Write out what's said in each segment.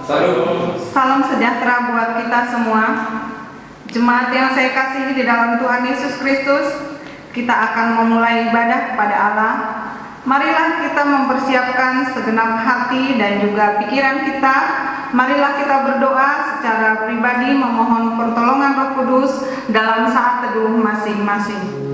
Salam sejahtera buat kita semua. Jemaat yang saya kasihi di dalam Tuhan Yesus Kristus, kita akan memulai ibadah kepada Allah. Marilah kita mempersiapkan segenap hati dan juga pikiran kita. Marilah kita berdoa secara pribadi memohon pertolongan Roh Kudus dalam saat teduh masing-masing.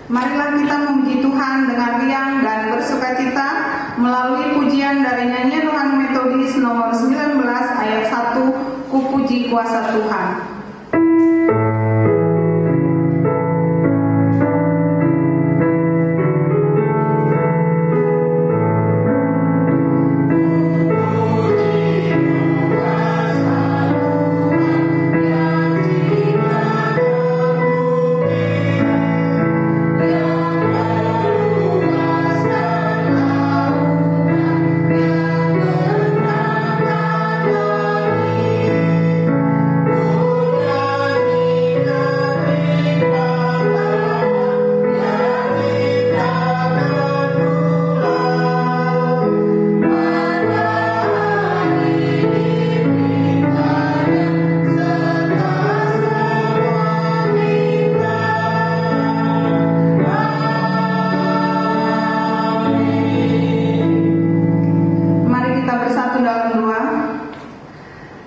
Marilah kita memuji Tuhan dengan riang dan bersukacita melalui pujian dari nyanyian Rohani Metodis nomor 19 ayat 1, Ku puji kuasa Tuhan.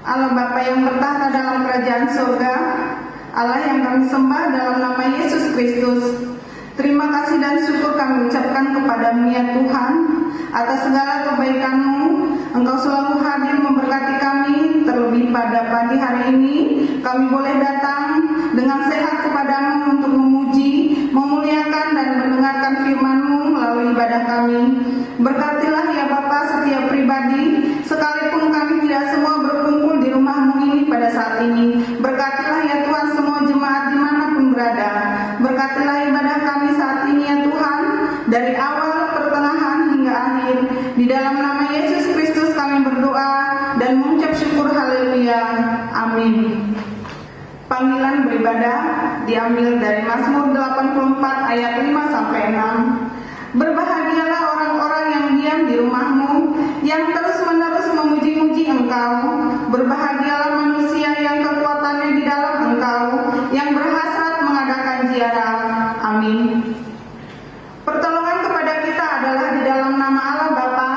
Allah Bapa yang bertahta dalam kerajaan surga, Allah yang kami sembah dalam nama Yesus Kristus, terima kasih dan syukur kami ucapkan kepada-Mu ya Tuhan atas segala kebaikan-Mu. Engkau selalu hadir memberkati kami, terlebih pada pagi hari ini kami boleh datang dengan sehat kepada-Mu untuk memuji, memuliakan dan mendengarkan firman-Mu melalui ibadah kami. Berkatilah ya Bapa setiap pribadi, sekalipun kami tidak semua berkumpul di rumah-Mu ini pada saat ini. Berkatilah ya Tuhan semua jemaat dimanapun berada. Berkatilah ibadah kami saat ini ya Tuhan, dari awal, pertengahan hingga akhir. Di dalam nama Yesus Kristus kami berdoa dan mengucap syukur, haleluya, amin. Panggilan beribadah diambil dari Mazmur 84 ayat 5-6. Berbahagialah orang-orang yang diam di rumah-Mu, yang terus-menerus memuji-muji Engkau. Berbahagialah manusia yang kekuatannya di dalam Engkau, yang berhasrat mengadakan ziarah. Amin. Pertolongan kepada kita adalah di dalam nama Allah Bapa,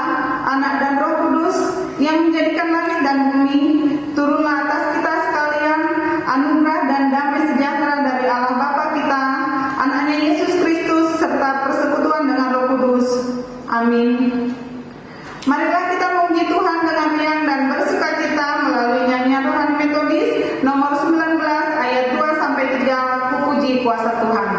Anak dan Roh Kudus, yang menjadikan langit dan bumi. Turunlah atas kita sekalian anugerah dan damai sejahtera dari Allah Bapa kita, Anaknya Yesus Kristus, serta persekutuan dengan Roh Kudus. Amin. Marilah kita memuji Tuhan dengan riang dan bersukacita melalui nyanyian Rohani Metodis nomor 19 ayat 2-3, Ku puji kuasa Tuhan.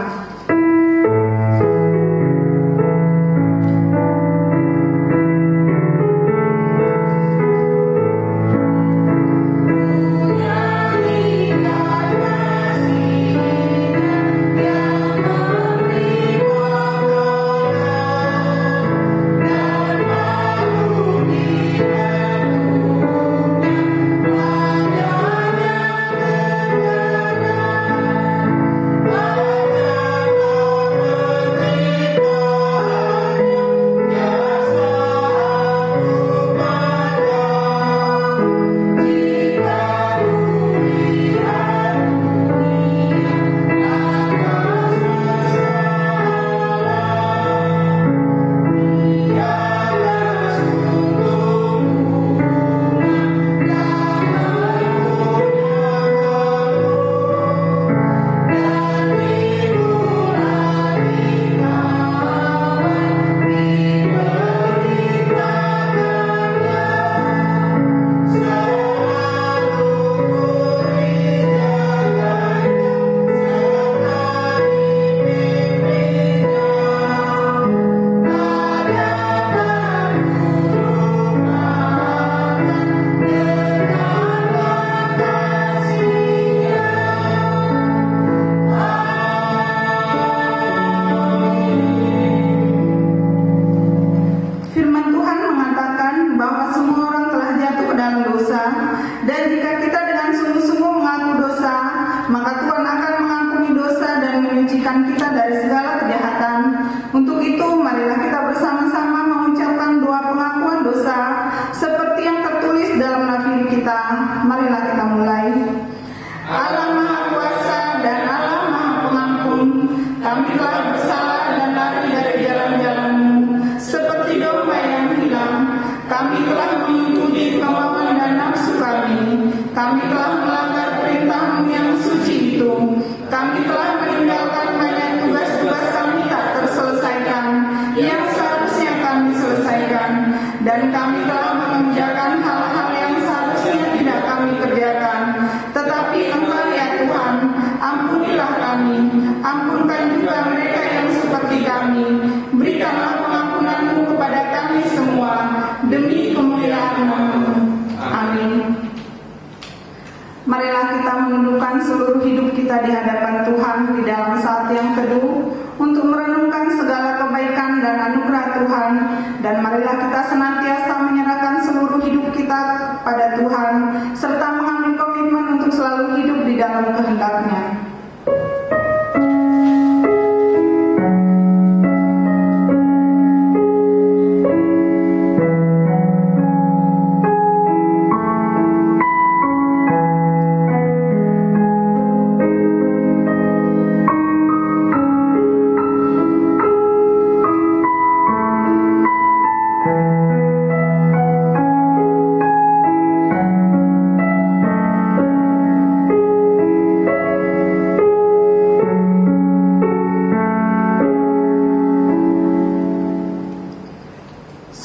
Dan jika kita dengan sungguh-sungguh mengaku dosa, maka Tuhan akan mengampuni dosa dan menyucikan kita dari segala kejahatan. Untuk itu, marilah kita bersama-sama mengucapkan doa pengakuan dosa seperti yang tertulis dalam nafiri kita. Marilah kita mulai. Allah Maha Kuasa dan Allah Maha Pengampun, kami telah bersalah dan lari dari jalan-jalan-Mu seperti domba yang hilang. Kami telah mengikuti kemauan dan nafsu kami. Kami telah melanggar perintah-Mu yang suci itu. Kami telah meninggalkan banyak tugas-tugas kami tak terselesaikan yang seharusnya kami selesaikan, dan kami telah mengerjakan hal-hal yang seharusnya tidak kami kerjakan. Tetapi Engkau ya Tuhan, ampunilah kami, ampunkan juga mereka yang seperti kami. Berikanlah pengampunan-Mu kepada kami semua, demi kemuliaan Nama-Mu. Amin. Marilah kita menundukkan seluruh hidup kita di hadapan Tuhan di dalam saat yang teduh untuk merenungkan segala kebaikan dan anugerah Tuhan, dan marilah kita senantiasa menyerahkan seluruh hidup kita pada Tuhan serta mengambil komitmen untuk selalu hidup di dalam kehendak-Nya.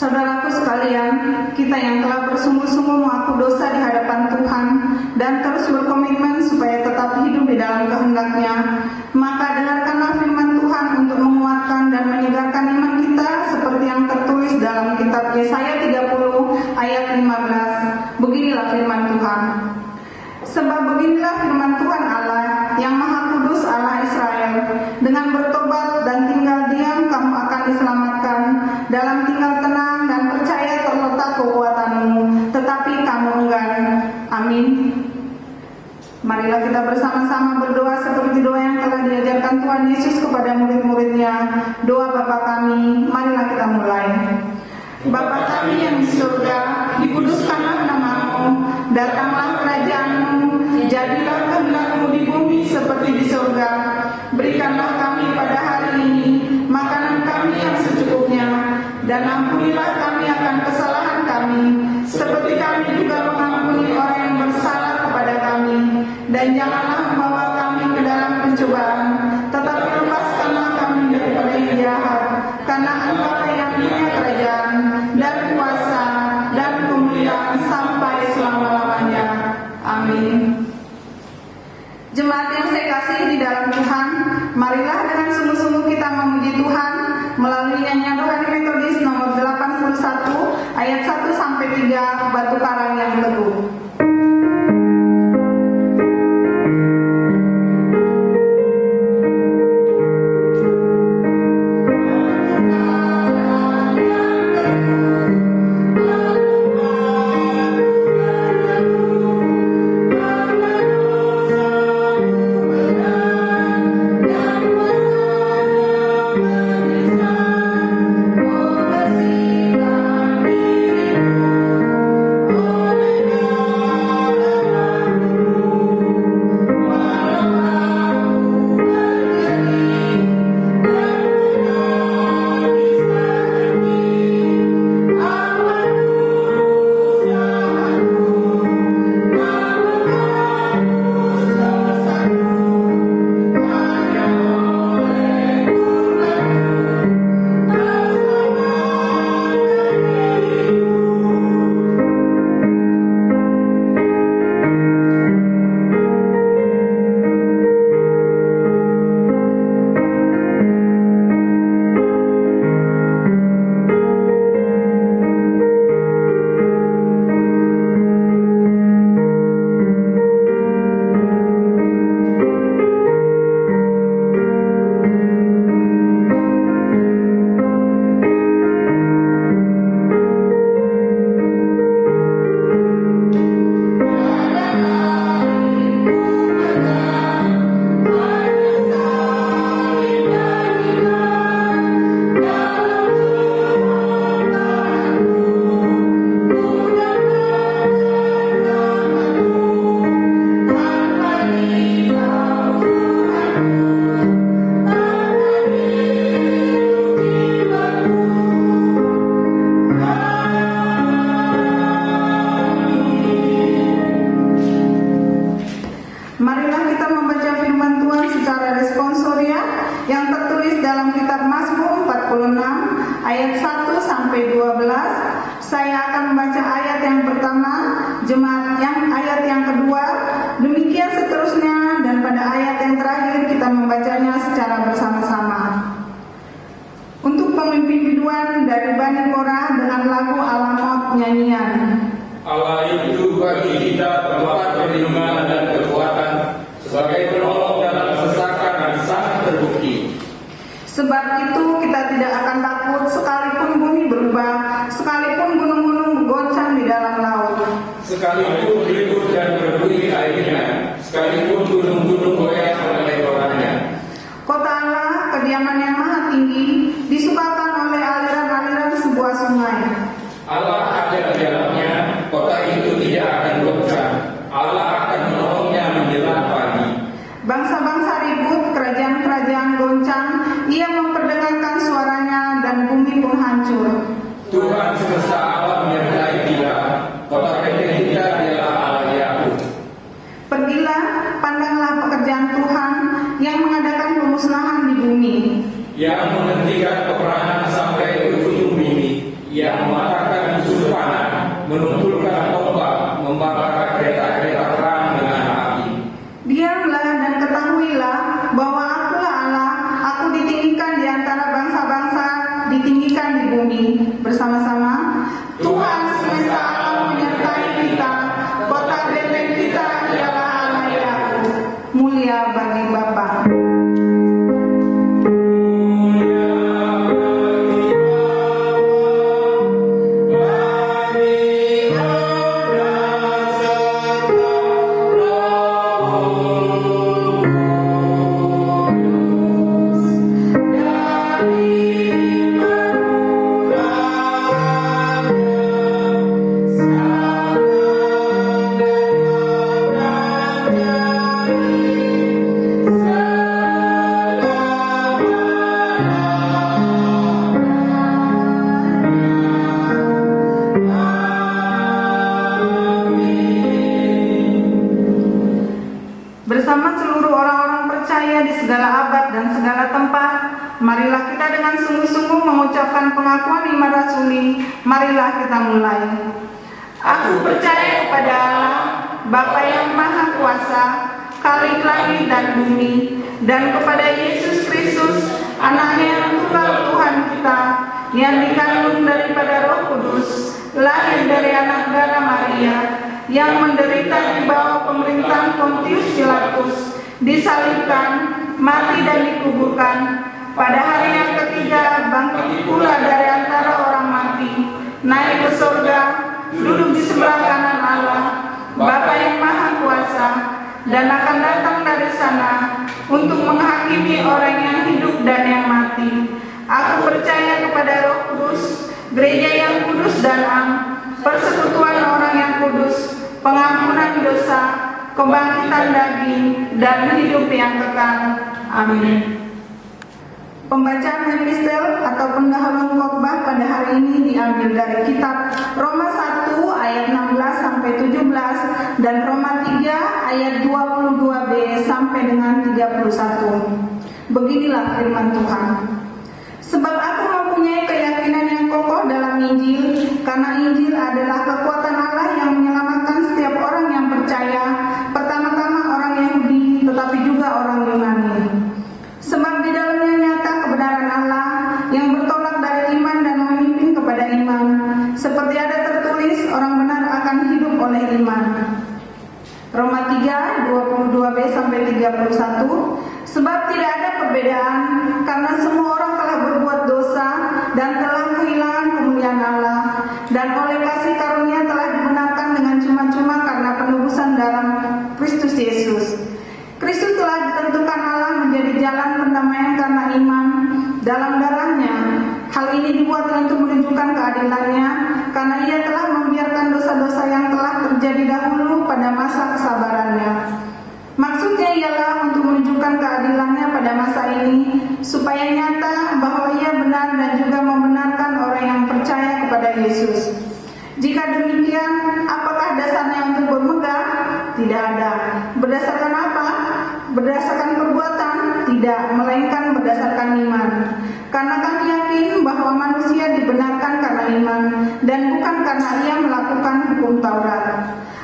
Saudaraku sekalian, kita yang telah bersungguh-sungguh mengaku dosa di hadapan Tuhan dan terus berkomitmen supaya tetap hidup di dalam kehendak-Nya, maka dengarkanlah firman Tuhan untuk menguatkan dan menyegarkan iman kita seperti yang tertulis dalam kitab Yesaya 30 ayat 15. Beginilah firman Tuhan. Sebab beginilah firman Tuhan Allah yang Maha Kudus, Allah Israel, dengan bertobat dan tinggal diam kamu akan diselamatkan, dalam tinggal tenang dan percaya terletak kekuatanmu, tetapi kamu enggan. Amin. Marilah kita bersama-sama berdoa seperti doa yang telah diajarkan Tuhan Yesus kepada murid-muridnya. Doa Bapa kami, marilah kita mulai. Bapa kami yang di surga, dikuduskanlah nama-Mu, datanglah kerajaan-Mu, jadilah kehendak-Mu di bumi seperti di surga. Berikanlah kami pada hari ini makanan kami yang secukupnya, dan ampunilah kami akan kesalahan kami, seperti kami juga mengampuni orang yang bersalah kepada kami. Dan janganlah membawa kami ke dalam pencobaan, tetapi lepaskanlah kami daripada yang jahat, karena Engkau yang punya kerajaan dan kuasa dan kemuliaan sampai selama-lamanya. Amin. Jemaat yang saya kasih di dalam Tuhan, marilah dengan sungguh-sungguh kita memuji Tuhan melalui nyanyian rohani metodis nomor 81 ayat 1-3, Batu Karang yang Teguh. Oh akan membaca ayat yang pertama, jemaat yang ayat yang kedua, demikian seterusnya, dan pada ayat yang terakhir kita membacanya secara bersama-sama. Untuk pemimpin biduan dari Bani Korah dengan lagu Alamot nyanyian. Allah itu bagi kita tempat perlindungan dan kekuatan, sebagai penolong dalam kesesakan yang sangat terbukti. Sebab itu kita tidak akan takut sekalipun bumi berubah, sekalipun gunung-gunung bergoncang di dalam laut, Sekalipun ribut dan berbunyi airnya, sekalipun gunung-gunung goyah oleh orangnya. Kota Allah, kediaman yang maha tinggi, disukakan oleh aliran-aliran sebuah sungai. Allah ada di dalamnya, kota itu tidak akan goncang. Allah akan menolongnya menjelang pagi. Bangsa-bangsa ribut, kerajaan-kerajaan goncang, ia memperdengarkan suaranya dan bumi pun hancur. Tuhan semesta alam menyertai kita, kota benteng kita adalah Allah Yakub. Pergilah, pandanglah pekerjaan Tuhan yang mengadakan pemusnahan di bumi. Yang menghentikan peperangan sampai ke ujung bumi, yang mematahkan musuh panah, menumpulkan tombak, membakar kereta-kereta perang dengan api. Diamlah dan ketahuilah bahwa akulah Allah, aku ditinggikan di antara bangsa-bangsa, ditinggikan di bumi. Bersama-sama, Tuhan semesta alam menyertai kita, kota benteng kita ialah Allah Yakub. Mulia bagi Bapa. Bersama seluruh orang-orang percaya di segala abad dan segala tempat, marilah kita dengan sungguh-sungguh mengucapkan pengakuan iman rasuli. Marilah kita mulai. Aku percaya kepada Allah, Bapa yang Maha Kuasa, Khalik langit dan bumi, dan kepada Yesus Kristus, Anaknya yang tunggal Tuhan kita, yang dikandung daripada Roh Kudus, lahir dari anak darah Maria, yang menderita di bawah pemerintahan Pontius Pilatus, disalibkan, mati dan dikuburkan, pada hari yang ketiga bangkit pula dari antara orang mati, naik ke surga, duduk di sebelah kanan Allah, Bapa yang Maha Kuasa, dan akan datang dari sana untuk menghakimi orang yang hidup dan yang mati. Aku percaya kepada Roh Kudus, gereja yang kudus dan am, persekutuan orang yang kudus, pengampunan dosa, kebangkitan daging, dan hidup yang kekal. Amin. Pembacaan epistel atau pendahuluan khotbah pada hari ini diambil dari kitab Roma 1 ayat 16 sampai 17 dan Roma 3 ayat 22b sampai dengan 31. Beginilah firman Tuhan. Sebab aku mempunyai keyakinan yang kokoh dalam Injil, karena Injil adalah kekuatan Allah yang menyelamatkan setiap orang yang percaya, pertama-tama orang Yahudi, tetapi juga orang Yunani. Sebab di dalamnya nyata kebenaran Allah yang bertolak dari iman dan memimpin kepada iman, seperti ada tertulis, orang benar akan hidup oleh iman. Roma 3, 22b sampai 31. Sebab tidak ada perbedaan, karena semua orang telah berbuat dosa dan telah kehilangan kemuliaan Allah, dan oleh kasih karunia telah dibenarkan dengan cuma-cuma karena penebusan dalam Kristus Yesus. Kristus telah ditentukan Allah menjadi jalan pendamaian karena iman dalam darahnya. Hal ini dibuat untuk menunjukkan keadilannya, karena ia telah membiarkan dosa-dosa yang telah terjadi dahulu pada masa kesabarannya. Maksudnya ialah untuk menunjukkan keadilannya pada masa ini, supaya nyata bahwa ia benar dan juga membenarkan orang yang percaya kepada Yesus. Jika demikian, apakah dasarnya untuk bermegah? Tidak ada. Berdasarkan apa? Berdasarkan perbuatan? Tidak, melainkan berdasarkan iman. Karena kami yakin bahwa manusia dibenarkan karena iman dan bukan karena ia melakukan hukum Taurat.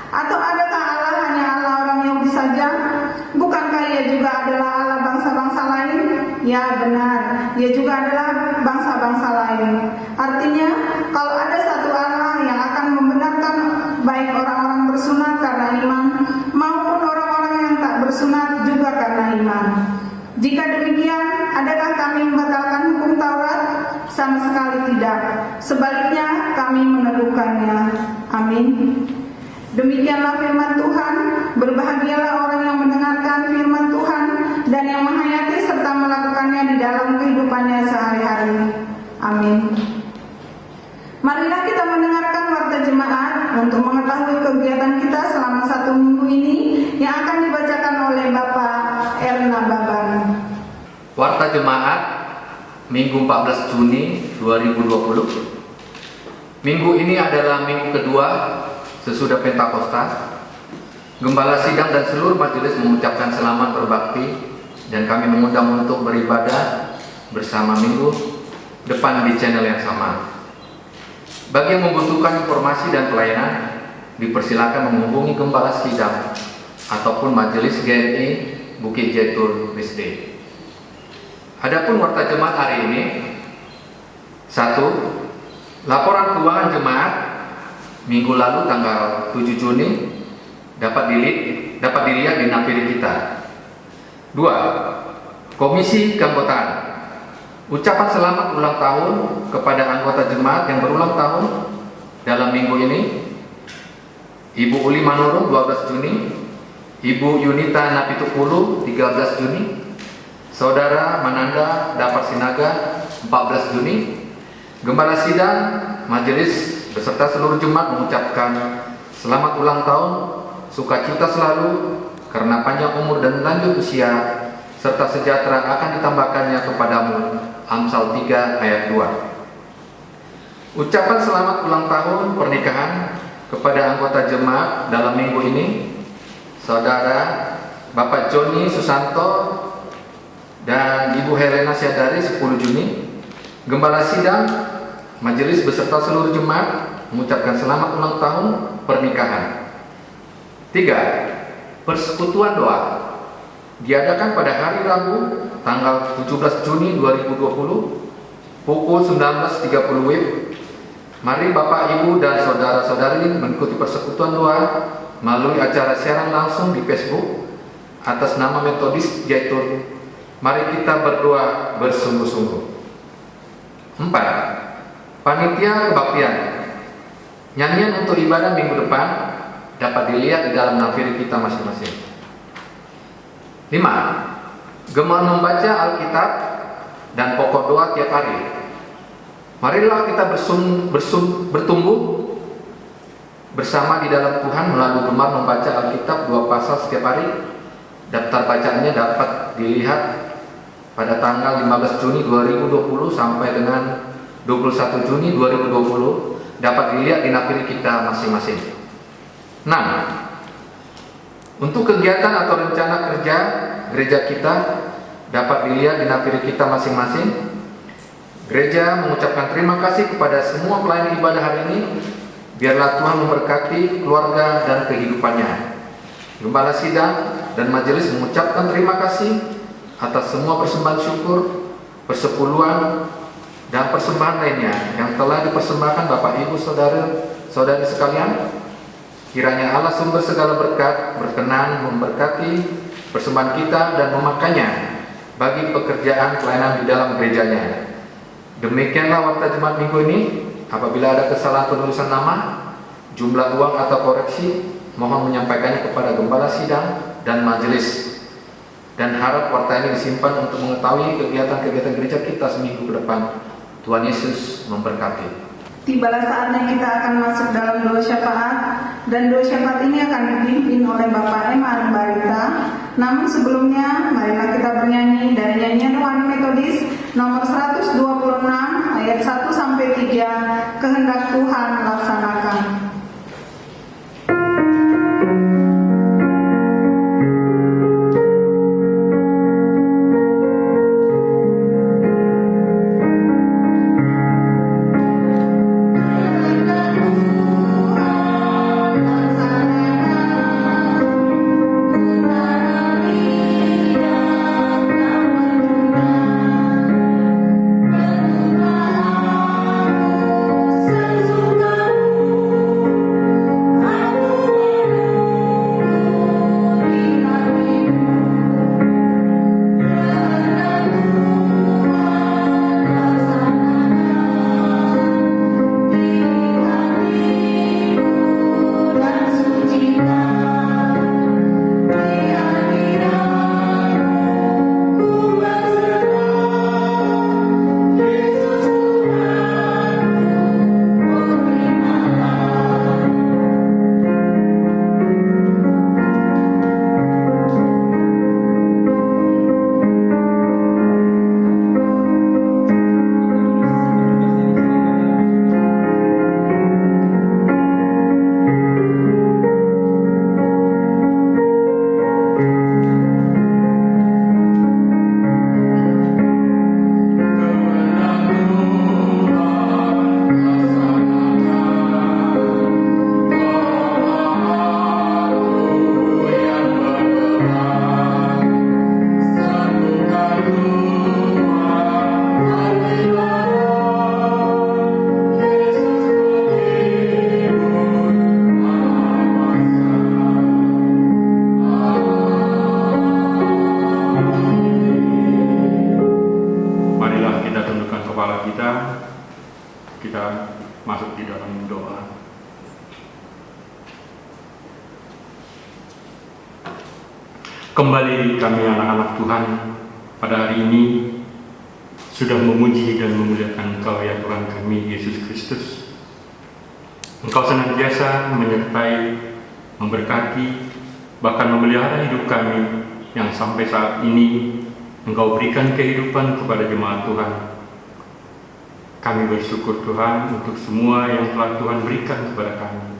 Atau adakah Allah hanya Allah orang Yahudi saja? Bukankah ia juga adalah Allah bangsa-bangsa lain? Ya benar, ia juga adalah bangsa-bangsa lain. Artinya, kalau ada satu Allah yang akan membenarkan baik orang-orang bersunat karena iman maupun orang-orang yang tak bersunat juga karena iman. Jika demikian, adakah kami membatalkan hukum Taurat? Sama sekali tidak. Sebaliknya, kami meneguhkannya. Amin. Demikianlah firman Tuhan. Berbahagialah orang yang mendengarkan firman Tuhan dan yang menghayati serta melakukannya di dalam kehidupannya sehari-hari. Amin. Marilah kita mendengarkan warta jemaat untuk mengetahui kegiatan kita selama 1 minggu ini yang akan dibacakan oleh Bapak Erna Baban. Warta jemaat Minggu 14 Juni 2020. Minggu ini adalah minggu kedua sesudah Pentakosta. Gembala sidang dan seluruh majelis mengucapkan selamat berbakti dan kami mengundang untuk beribadah bersama minggu depan di channel yang sama. Bagi yang membutuhkan informasi dan pelayanan, dipersilakan menghubungi Gembala Sidang ataupun Majelis GNI Bukit Jaitur Risde. Adapun warta jemaat hari ini, 1. Laporan keuangan jemaat minggu lalu tanggal 7 Juni dapat dilihat di naviri kita. 2. Komisi keanggotaan. Ucapan selamat ulang tahun kepada anggota jemaat yang berulang tahun dalam minggu ini. Ibu Uli Manurung 12 Juni, Ibu Yunita Napitukulu 13 Juni, Saudara Mananda Dapar Sinaga 14 Juni. Gembala sidang majelis beserta seluruh jemaat mengucapkan selamat ulang tahun, sukacita selalu karena panjang umur dan lanjut usia serta sejahtera akan ditambahkannya kepadamu. Amsal 3 ayat 2. Ucapan selamat ulang tahun pernikahan kepada anggota jemaat dalam minggu ini, Saudara Bapak Joni Susanto dan Ibu Helena Syadari 10 Juni. Gembala sidang majelis beserta seluruh jemaat mengucapkan selamat ulang tahun pernikahan. 3. Persekutuan doa diadakan pada hari Rabu tanggal 17 Juni 2020 pukul 19.30 WIB. Mari Bapak, Ibu, dan Saudara-saudari mengikuti persekutuan doa melalui acara siaran langsung di Facebook atas nama Metodis Jaitur. Mari kita berdoa bersungguh-sungguh. 4. Panitia kebaktian. Nyanyian untuk ibadah minggu depan dapat dilihat di dalam naviri kita masing-masing. 5. Gemar membaca Alkitab dan pokok doa tiap hari. Marilah kita bertumbuh bersama di dalam Tuhan melalui gemar membaca Alkitab 2 pasal setiap hari. Daftar bacaannya dapat dilihat pada tanggal 15 Juni 2020 sampai dengan 21 Juni 2020 dapat dilihat di naviri kita masing-masing. 6. Untuk kegiatan atau rencana kerja gereja kita dapat dilihat di naviri kita masing-masing. Gereja mengucapkan terima kasih kepada semua pelayan ibadah hari ini. Biarlah Tuhan memberkati keluarga dan kehidupannya. Gembala sidang dan majelis mengucapkan terima kasih atas semua persembahan syukur, persepuluhan, dan persembahan lainnya yang telah dipersembahkan Bapak Ibu Saudara-saudari sekalian. Kiranya Allah sumber segala berkat berkenan memberkati persembahan kita dan memakainya bagi pekerjaan pelayanan di dalam gerejanya. Demikianlah warta jemaat minggu ini. Apabila ada kesalahan penulisan nama, jumlah uang atau koreksi, mohon menyampaikannya kepada gembala sidang dan majelis. Dan harap warta ini disimpan untuk mengetahui kegiatan-kegiatan gereja kita seminggu ke depan. Tuhan Yesus memberkati. Tibalah saatnya kita akan masuk dalam doa syafaat, dan doa syafaat ini akan dipimpin oleh Bapak M. Arbarita. Namun sebelumnya, marilah kita bernyanyi dari nyanyian Rohani Metodis nomor 126 ayat 1-3, Kehendak Tuhan laksanakan. Kembali kami anak-anak Tuhan pada hari ini sudah memuji dan memuliakan Engkau ya Tuhan kami Yesus Kristus. Engkau senantiasa menyertai, memberkati, bahkan memelihara hidup kami yang sampai saat ini Engkau berikan kehidupan kepada jemaat Tuhan. Kami bersyukur Tuhan untuk semua yang telah Tuhan berikan kepada kami,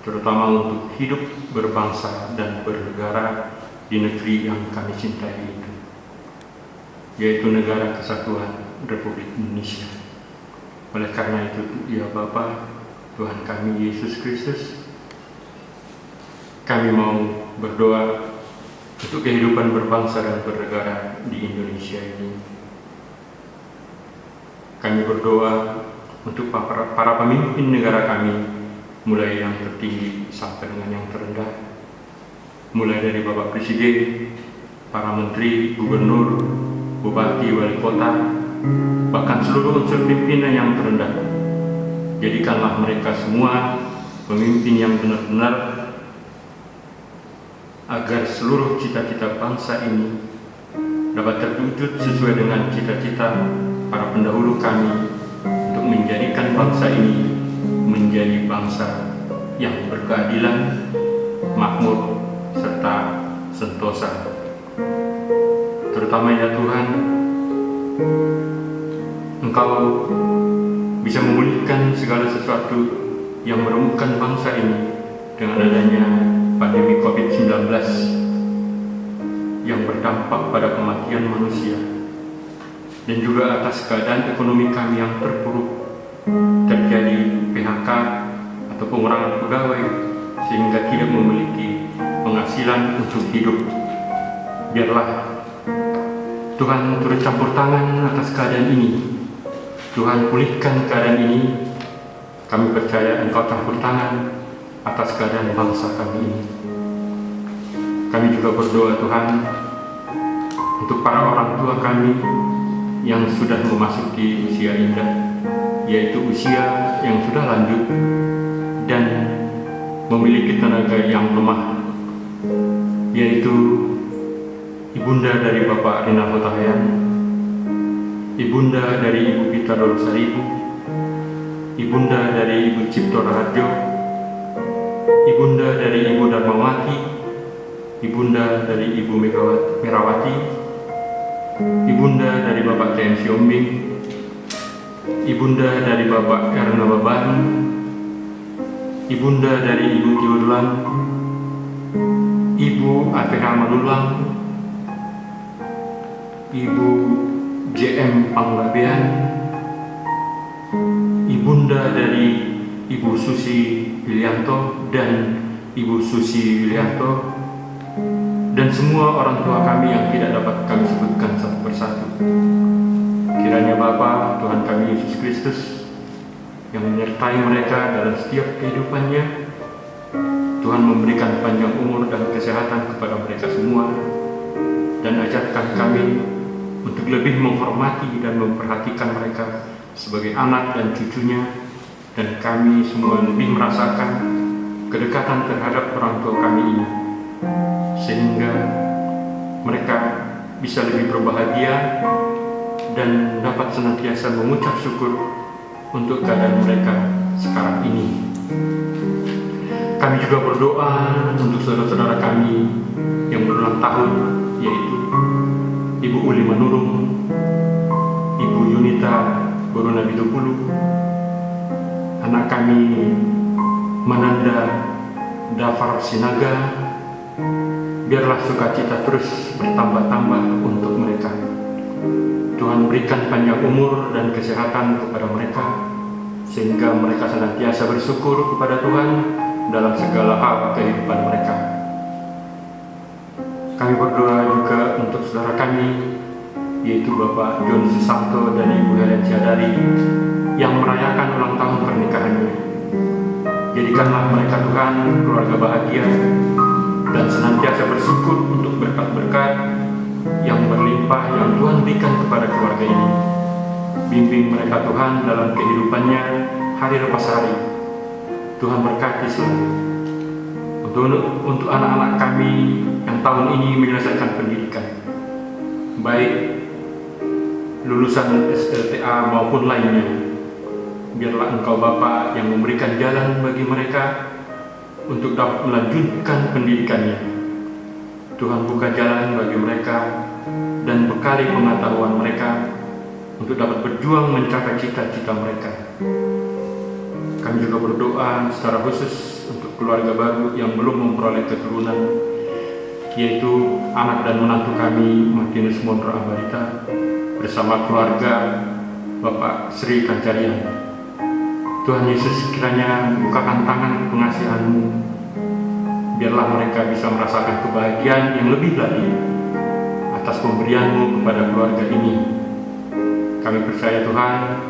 terutama untuk hidup berbangsa dan bernegara di negeri yang kami cintai itu, yaitu negara kesatuan Republik Indonesia. Oleh karena itu, ya Bapa, Tuhan kami Yesus Kristus, kami mau berdoa untuk kehidupan berbangsa dan bernegara di Indonesia ini. Kami berdoa untuk para pemimpin negara kami, mulai yang tertinggi sampai dengan yang terendah, mulai dari Bapak Presiden, para menteri, gubernur, bupati, wali kota, bahkan seluruh unsur pimpinan yang terendah. Jadikanlah mereka semua pemimpin yang benar-benar, agar seluruh cita-cita bangsa ini dapat terwujud sesuai dengan cita-cita para pendahulu kami untuk menjadikan bangsa ini menjadi bangsa yang berkeadilan, makmur, serta sentosa. Terutama ya Tuhan, Engkau bisa memulihkan segala sesuatu yang meremukkan bangsa ini dengan adanya pandemi COVID-19 yang berdampak pada kematian manusia, dan juga atas keadaan ekonomi kami yang terpuruk, terjadi PHK atau pengurangan pegawai sehingga tidak memiliki penghasilan untuk hidup. Biarlah Tuhan turut campur tangan atas keadaan ini. Tuhan pulihkan keadaan ini. Kami percaya Engkau campur tangan atas keadaan bangsa kami ini. Kami juga berdoa Tuhan untuk para orang tua kami yang sudah memasuki usia indah, yaitu usia yang sudah lanjut dan memiliki tenaga yang lemah, yaitu ibunda dari Bapak Rinaldo Tahayan, ibunda dari Ibu Pita Dolosaribu, ibunda dari Ibu Cipto Raharjo, ibunda dari Ibu Darmawati, ibunda dari Ibu Merawati, ibunda dari Bapak TM Siombing, ibunda dari Bapak Erna Baban, ibunda dari Ibu Tiurlan, Ibu Afena Manulang, Ibu JM Panglabean, ibunda dari Ibu Susi Wilianto dan Ibu Susi Wilianto, dan semua orang tua kami yang tidak dapat kami sebutkan satu persatu. Kiranya Bapa, Tuhan kami Yesus Kristus yang menyertai mereka dalam setiap kehidupannya, Tuhan memberikan panjang umur dan kesehatan kepada mereka semua, dan ajarkan kami untuk lebih menghormati dan memperhatikan mereka sebagai anak dan cucunya, dan kami semua lebih merasakan kedekatan terhadap orang tua kami ini, sehingga mereka bisa lebih berbahagia dan dapat senantiasa mengucap syukur untuk keadaan mereka sekarang ini. Kami juga berdoa untuk saudara-saudara kami yang berulang tahun, yaitu Ibu Uli Manurung, Ibu Yunita Borona Bidopulu, anak kami Mananda Dafar Sinaga. Biarlah sukacita terus bertambah-tambah untuk mereka. Tuhan berikan panjang umur dan kesehatan kepada mereka, sehingga mereka senantiasa bersyukur kepada Tuhan dalam segala hal kehidupan mereka. Kami berdoa juga untuk saudara kami, yaitu Bapak John Susanto dan Ibu Helen Syadari yang merayakan ulang tahun pernikahannya. Jadikanlah mereka Tuhan keluarga bahagia dan senantiasa bersyukur untuk berkat-berkat yang berlimpah yang Tuhan berikan kepada keluarga ini. Bimbing mereka Tuhan dalam kehidupannya hari lepas hari. Tuhan berkati selalu. Untuk anak-anak kami yang tahun ini menyelesaikan pendidikan, baik lulusan SLTA maupun lainnya. Biarlah Engkau Bapa yang memberikan jalan bagi mereka untuk dapat melanjutkan pendidikannya. Tuhan buka jalan bagi mereka dan bekali pengetahuan mereka untuk dapat berjuang mencapai cita-cita mereka. Kami juga berdoa secara khusus untuk keluarga baru yang belum memperoleh keturunan, yaitu anak dan menantu kami Martinus Mondro Ambarita bersama keluarga Bapak Sri Kancarian. Tuhan Yesus, kiranya bukakan tangan pengasihan-Mu, biarlah mereka bisa merasakan kebahagiaan yang lebih lagi atas pemberian-Mu kepada keluarga ini. Kami percaya Tuhan,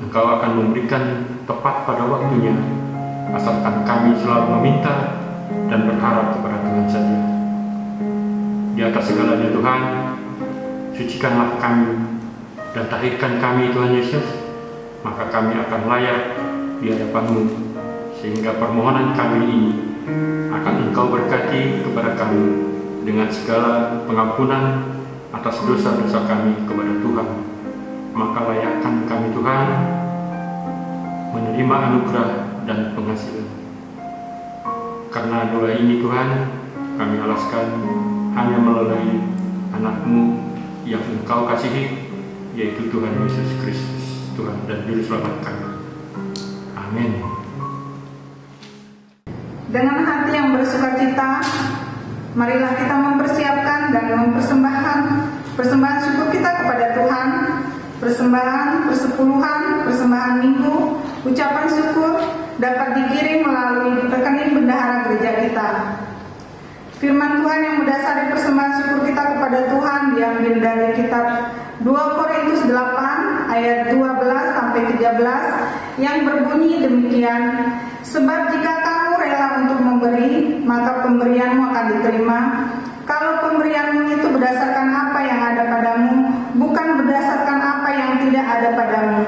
Engkau akan memberikan tepat pada waktunya, asalkan kami selalu meminta dan berharap kepada Tuhan saja. Di atas segalanya Tuhan, sucikanlah kami dan tahirkan kami Tuhan Yesus, maka kami akan layak di hadapan-Mu, sehingga permohonan kami ini akan Engkau berkati kepada kami dengan segala pengampunan atas dosa-dosa kami kepada Tuhan. Maka layakkan kami Tuhan menerima anugerah dan penghasilan. Karena doa ini Tuhan kami alaskan hanya melalui anak-Mu yang Engkau kasihi, yaitu Tuhan Yesus Kristus, Tuhan dan Juru Selamat kami. Amin. Dengan hati yang bersukacita, marilah kita mempersiapkan dan mempersembahkan persembahan syukur kita kepada Tuhan, persembahan persepuluhan, persembahan minggu, ucapan syukur dapat dikirim melalui rekening bendahara gereja kita. Firman Tuhan yang mendasari persembahan syukur kita kepada Tuhan diambil dari kitab 2 Korintus 8 ayat 12 sampai 13 yang berbunyi demikian, sebab jika kamu rela untuk memberi, maka pemberianmu akan diterima. Kalau pemberianmu itu berdasarkan apa yang ada padamu, bukan berdasarkan apa yang tidak ada padamu.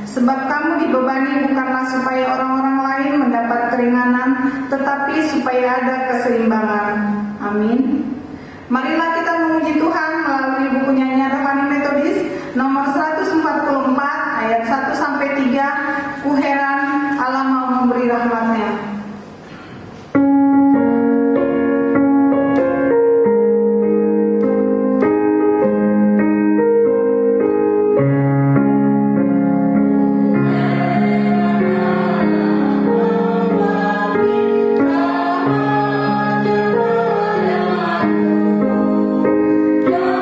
Sebab kamu dibebani bukanlah supaya orang-orang lain mendapat keringanan, tetapi supaya ada keseimbangan. Amin. Marilah kita memuji Tuhan melalui buku nyanyian rohani Metodis nomor 144 ayat 1 sampai 3. Ku heran Allah mau memberi rahmat-Nya. Yeah.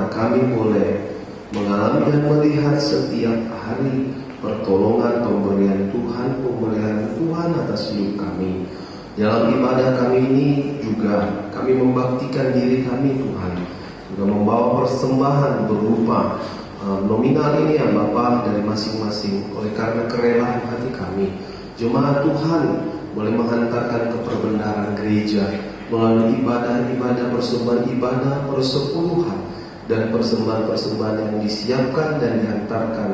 agar kami boleh mengalami dan melihat setiap hari pertolongan pemberian Tuhan atas hidup kami. Dalam ibadah kami ini juga kami membaktikan diri kami Tuhan, juga membawa persembahan berupa nominal ini ya Bapa dari masing-masing. Oleh karena kerelaan hati kami, jemaat Tuhan boleh menghantarkan ke perbendaharaan gereja melalui ibadah-ibadah, persembahan ibadah persepuluhan dan persembahan-persembahan yang disiapkan dan dihantarkan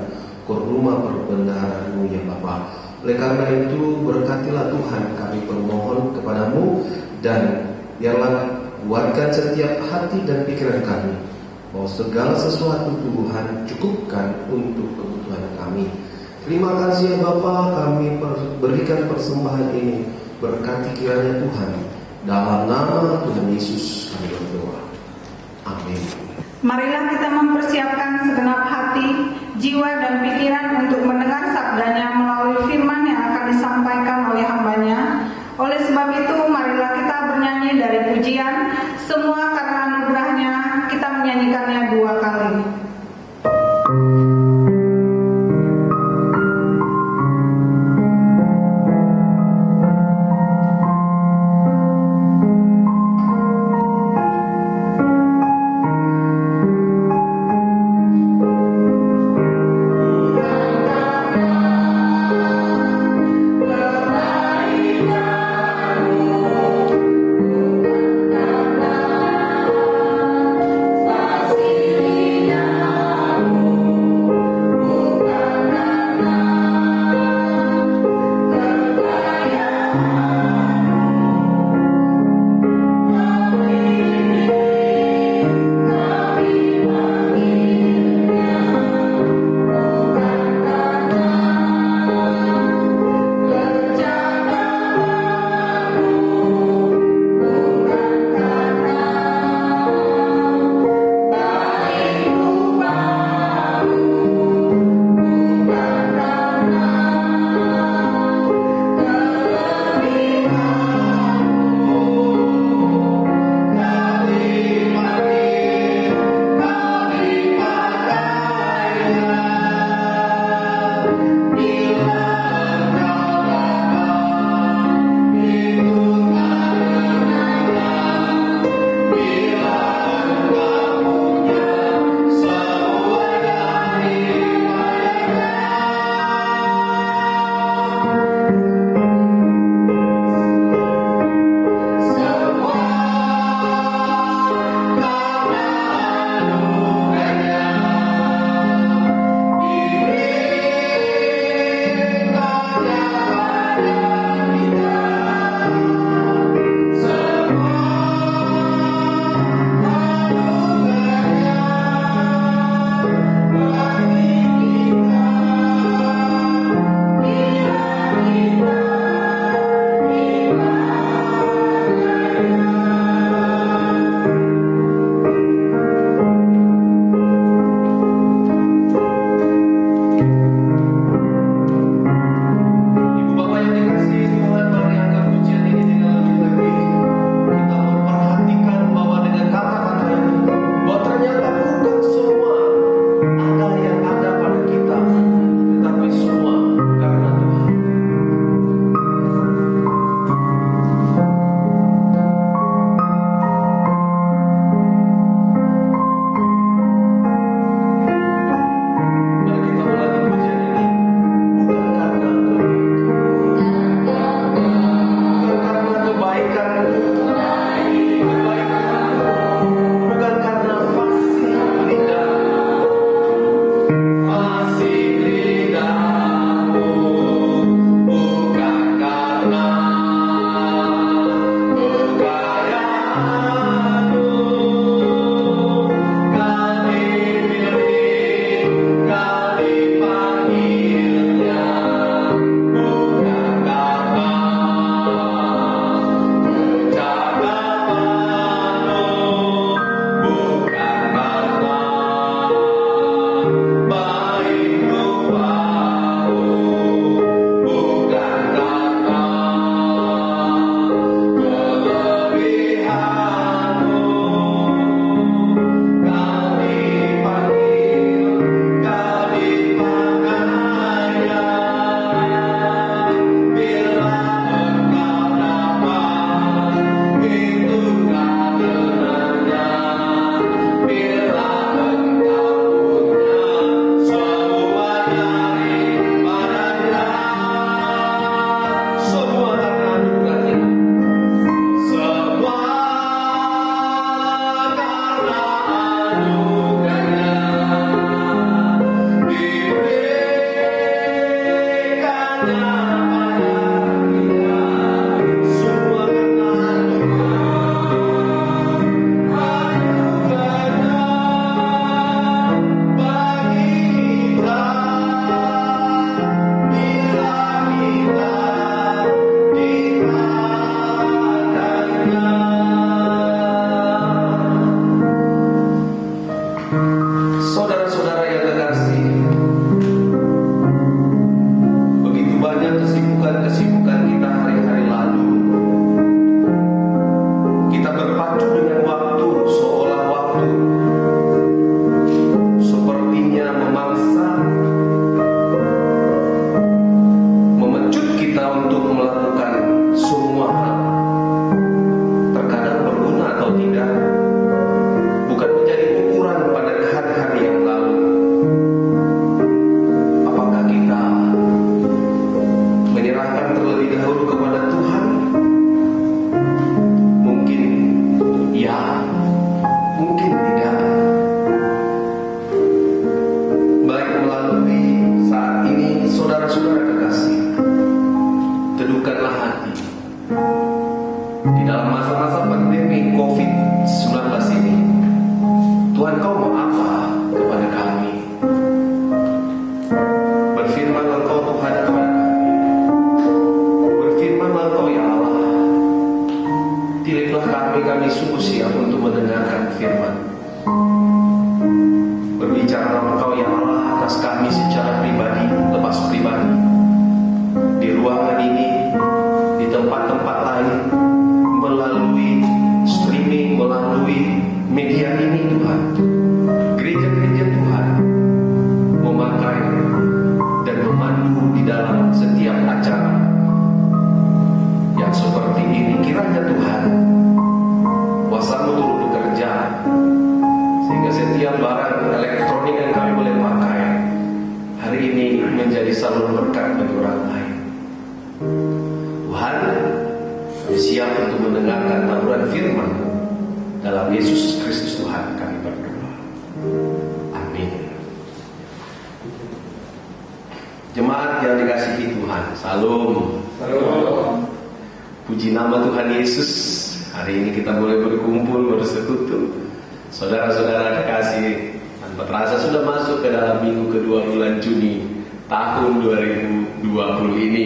ke rumah perbendaharaan-Mu ya Bapa. Oleh karena itu berkatilah Tuhan kami permohon kepadamu, dan biarlah kuatkan setiap hati dan pikiran kami bahwa segala sesuatu Tuhan cukupkan untuk kebutuhan kami. Terima kasih ya Bapa, kami berikan persembahan ini, berkati kiranya Tuhan. Dalam nama Tuhan Yesus kami berdoa. Amin. Marilah kita mempersiapkan segenap hati, jiwa dan pikiran untuk mendengar sabdanya melalui firman yang akan disampaikan oleh hambanya. Oleh sebab itu, marilah kita bernyanyi dari pujian Semua Karena Anugerahnya. Kita menyanyikannya 2 kali. Semua dengan kesibukan kita hari-hari lalu, kita berpacu dengan waktu, seolah waktu sepertinya memaksa, memecut kita untuk melakukan semua hal. Terkadang berguna atau tidak bukan menjadi ukuran pada hari-hari yang lalu. Apakah kita menyerahkan terlebih dahulu kepada Tuhan? Mungkin ya, mungkin tidak. Baik melalui saat ini, saudara-saudara kekasih, teduhkanlah hati. Di dalam masa-masa pandemi COVID-19 ini, Tuhan, Kau mau apa kepada kami? Berfirmanlah Engkau Tuhan kepada kami. Berfirmanlah Engkau ya Allah. Pilihlah kami sungguh siap untuk mendengarkan firman. Berbicaralah Engkau ya Allah atas kami secara pribadi, lepas pribadi, di ruangan ini, di tempat-tempat lain, melalui streaming, melalui media ini Tuhan. Gereja-gereja Tuhan memakai dan memandu di dalam setiap acara yang seperti ini. Kiranya Tuhan, kuasa-Mu turut bekerja sehingga setiap barang elektronik yang kami boleh pakai hari ini menjadi saluran berkat bagi orang lain. Tuhan, kami siap untuk mendengarkan taburan firman-Mu. Dalam Yesus Kristus Tuhan kami berdoa. Amin. Jemaat yang dikasihi Tuhan, salam. Salam. Puji nama Tuhan Yesus. Hari ini kita boleh berkumpul, bersekutu. Saudara-saudara kekasih, tanpa terasa sudah masuk ke dalam minggu kedua bulan Juni tahun 2020 ini.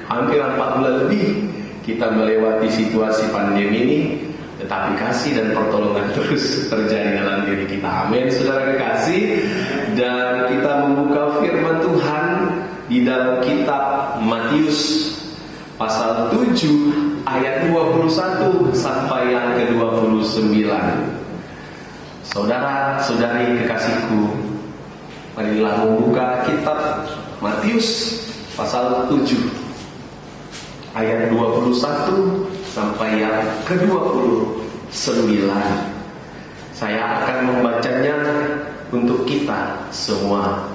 Hampir 4 bulan lebih kita melewati situasi pandemi ini, tetapi kasih dan pertolongan terus terjadi dalam diri kita. Amin, saudara kekasih. Dan kita membuka firman Tuhan di dalam kitab Matius pasal 7 ayat 21 sampai yang ke-29. Saudara-saudari kekasihku, marilah membuka kitab Matius pasal 7 ayat 21 sampai yang ke-29. Saya akan membacanya untuk kita semua,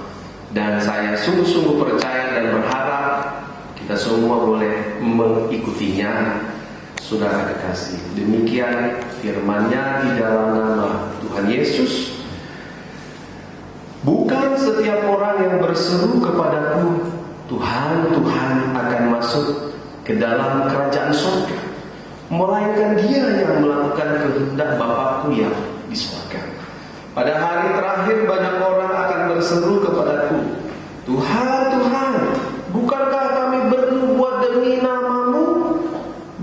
dan saya sungguh-sungguh percaya dan berharap kita semua boleh mengikutinya. Saudara kekasih, demikian firman-Nya di dalam nama Tuhan Yesus. Bukan setiap orang yang berseru kepadaku, Tuhan, Tuhan, akan masuk ke dalam kerajaan surga, melainkan dia yang melakukan kehendak Bapa-Ku yang di surga. Pada hari terakhir banyak orang akan berseru kepadaku, Tuhan, Tuhan, bukankah kami bernubuat demi nama-Mu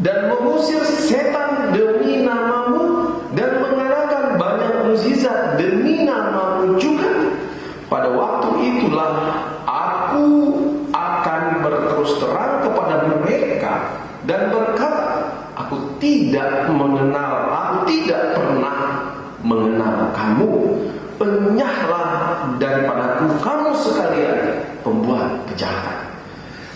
dan mengusir setan demi nama-Mu dan mengadakan banyak mukjizat demi nama-Mu juga? Pada waktu itulah aku akan berterus terang kepada mereka dan berkata, aku tidak pernah mengenal kamu. Penyahlah daripadaku kamu sekalian pembuat kejahatan.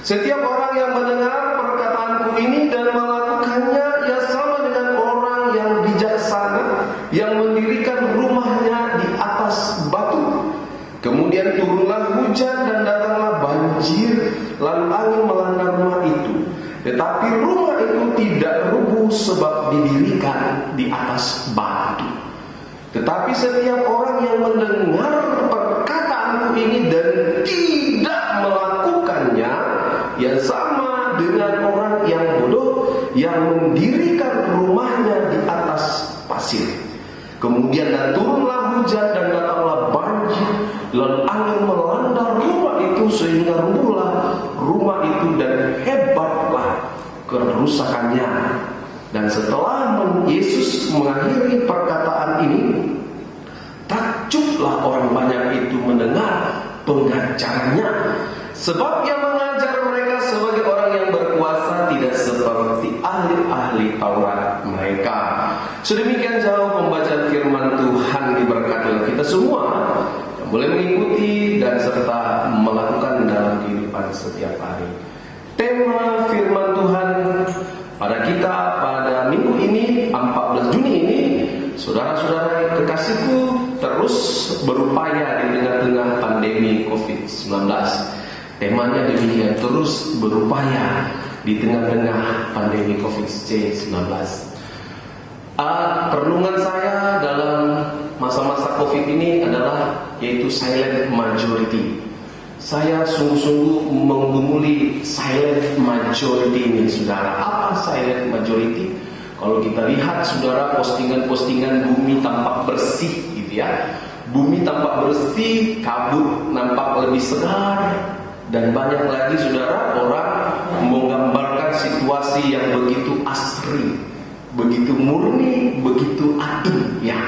Setiap orang yang mendengar perkataanku ini dan melakukannya, ia sama dengan orang yang bijaksana yang mendirikan rumahnya di atas batu. Kemudian turunlah hujan dan datanglah banjir, lalu angin melanda rumah itu. Tetapi rumah itu tidak rubuh sebab didirikan di atas batu. Tetapi setiap orang yang mendengar perkataanku ini dan tidak melakukannya, ia sama dengan orang yang bodoh yang mendirikan rumahnya di atas pasir. Kemudian turunlah hujan dan datanglah banjir, lalu angin melanda rumah itu sehingga rubuhlah rumah itu dan hebatlah kerusakannya. Dan setelah Yesus mengakhiri perkataan ini, takjublah orang banyak itu mendengar pengajarannya, sebab ia mengajar mereka sebagai orang yang Sedemikian jauh pembacaan firman Tuhan diberkati oleh kita semua yang boleh mengikuti dan serta melakukan dalam kehidupan setiap hari. Tema firman Tuhan pada kita pada minggu ini 14 Juni ini, saudara-saudara kekasihku, terus berupaya di tengah-tengah pandemi COVID-19. Temanya demikian, terus berupaya di tengah-tengah pandemi COVID-19. Perenungan saya dalam masa-masa COVID ini adalah yaitu silent majority. Saya sungguh-sungguh menggumuli silent majority ini, saudara. Apa silent majority? Kalau kita lihat, saudara, postingan-postingan bumi tampak bersih, gitu ya. Bumi tampak bersih, kabut nampak lebih segar, dan banyak lagi, saudara, orang menggambarkan situasi yang begitu asri, begitu murni, begitu adem, ya.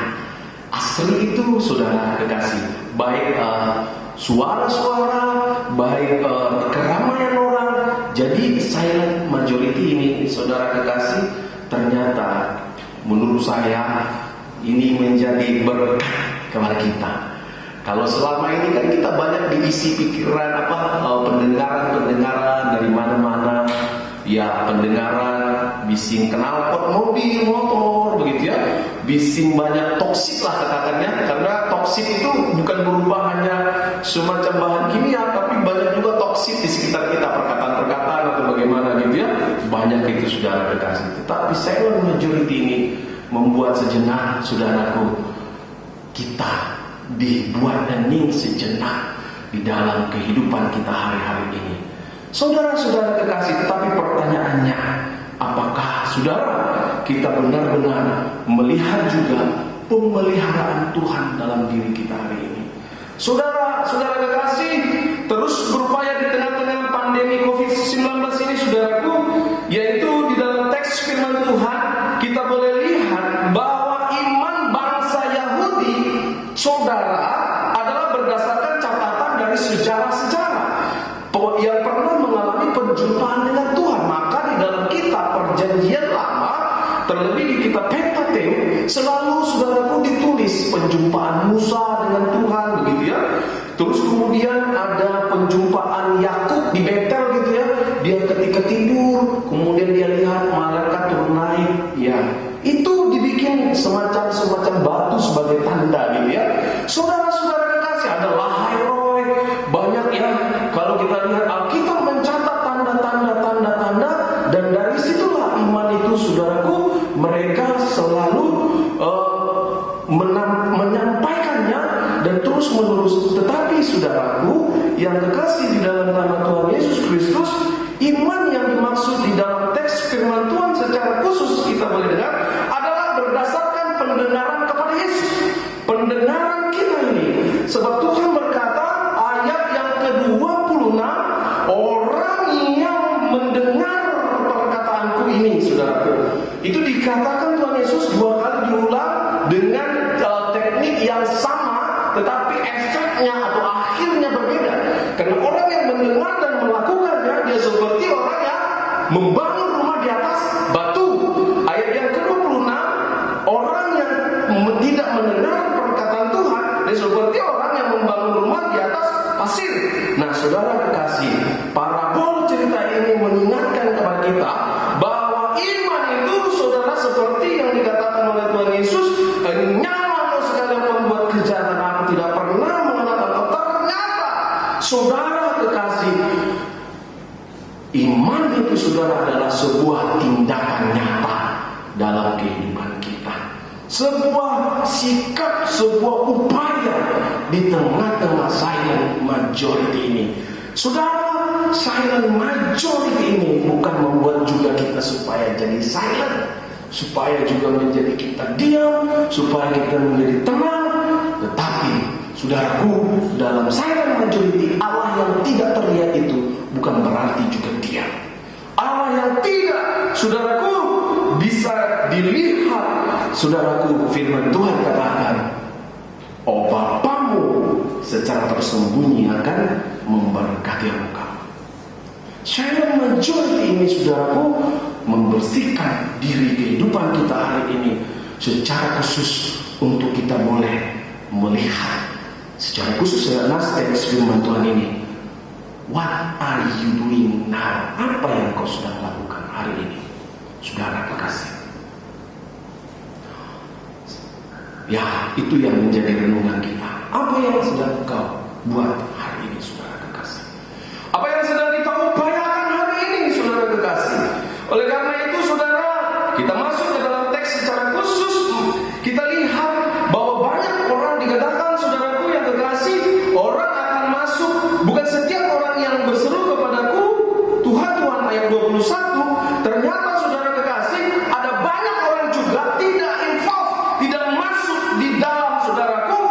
Asri itu, saudara kekasih, baik suara-suara, baik keramaian orang. Jadi silent majority ini, saudara kekasih, ternyata menurut saya ini menjadi berkat kepada kita. Kalau selama ini kan kita banyak diisi pikiran pendengaran dari mana-mana, ya, pendengaran bising knalpot mobil, motor, begitu ya, bising banyak toksik lah katakannya, karena toksik itu bukan berubah hanya semacam bahan kimia, tapi banyak juga toksik di sekitar kita, perkataan-perkataan atau bagaimana gitu ya, banyak itu, saudara kekasih. Tetapi silent majority ini membuat sejenak, saudaraku, kita dibuat hening sejenak di dalam kehidupan kita hari-hari ini. Saudara-saudara kekasih, tetapi pertanyaannya, apakah saudara kita benar-benar melihat juga pemeliharaan Tuhan dalam diri kita hari ini? Saudara-saudara kekasih, terus berupaya di tengah-tengah pandemi COVID-19 ini, saudaraku, yaitu di dalam teks firman Tuhan kita boleh lihat bahwa iman bangsa Yahudi, saudara, adalah berdasarkan catatan dari sejarah-sejarah yang pernah mengalami perjumpaan dengan Tuhan. Maka di dalam kitab Perjanjian Lama, terlebih di kitab Pentateuch, selalu, saudaraku, ditulis penjumpaan Musa dengan Tuhan, begitu ya. Terus kemudian ada penjumpaan Yakub di Betel, gitu ya. Dia ketika tidur, kemudian dia lihat malaikat turun naik, ya. Itu dibikin semacam batu sebagai tanda, gitu ya. Saudara-saudara kekasih, ada Lahairoi, banyak ya. Kalau kita lihat Alkitab mencatat tanda-tanda, dan dari situlah iman itu, saudaraku, mereka selalu menyampaikannya dan terus menerus. Tetapi, saudaraku yang kekasih di dalam nama Tuhan Yesus Kristus, iman yang dimaksud di dalam teks firman Tuhan secara khusus kita boleh dengar adalah berdasarkan pendengaran kepada Yesus, pendengaran kita ini. Sebab Tuhan berkata, ayat yang ke-26, orang yang mendengar perkataanku ini, saudaraku, itu dikatakan Tuhan Yesus 2 kali diulang dengan teknik yang sama, tetapi efeknya atau akhirnya berbeda. Karena orang yang mendengar dan melakukannya, dia seperti orang yang membangun rumah di atas batu. Ayat yang ke-26, orang yang tidak mendengar perkataan Tuhan, dia seperti orang yang membangun rumah di atas pasir. Nah, saudara kekasih, parabol cerita ini mengingatkan kepada kita bahwa iman itu, saudara, seperti yang dikatakan oleh Tuhan Yesus, nyawa sekalian membuat kejahatan, aku tidak pernah mengenal engkau. Ternyata, saudara kekasih, iman itu, saudara, adalah sebuah tindakan nyata dalam kehidupan kita, sebuah sikap, sebuah upaya di tengah-tengah silent majority ini. Saudara, silent majority ini bukan membuat juga kita supaya jadi silent, supaya juga menjadi kita diam, supaya kita menjadi tenang. Tetapi, saudaraku, dalam silent majority, Allah yang tidak terlihat itu bukan berarti juga diam. Allah yang tidak, saudaraku, bisa dilihat, saudaraku, firman Tuhan katakan, oh Bapamu secara tersembunyi akan memberkati engkau. Silent majority ini, saudaraku, membersihkan diri kehidupan kita hari ini. secara khusus untuk kita boleh melihat secara khusus dalam teks firman Tuhan ini. What are you doing now? Apa yang kau sudah lakukan hari ini, saudara kekasih? Ya, itu yang menjadi renungan kita. Apa yang sedang kau buat hari ini, saudara kekasih? Apa yang sedang kita upayakan hari ini, saudara kekasih? Oleh karena itu, saudara, kita masuk ke dalam teks secara khusus. Kita lihat bahwa banyak orang dikatakan, saudaraku yang kekasih, orang akan masuk. Bukan setiap orang yang berseru kepadaku, Tuhan, Tuhan, ayat 21. Ternyata, saudara kekasih, ada banyak orang juga tidak involve, tidak masuk di dalam, saudaraku,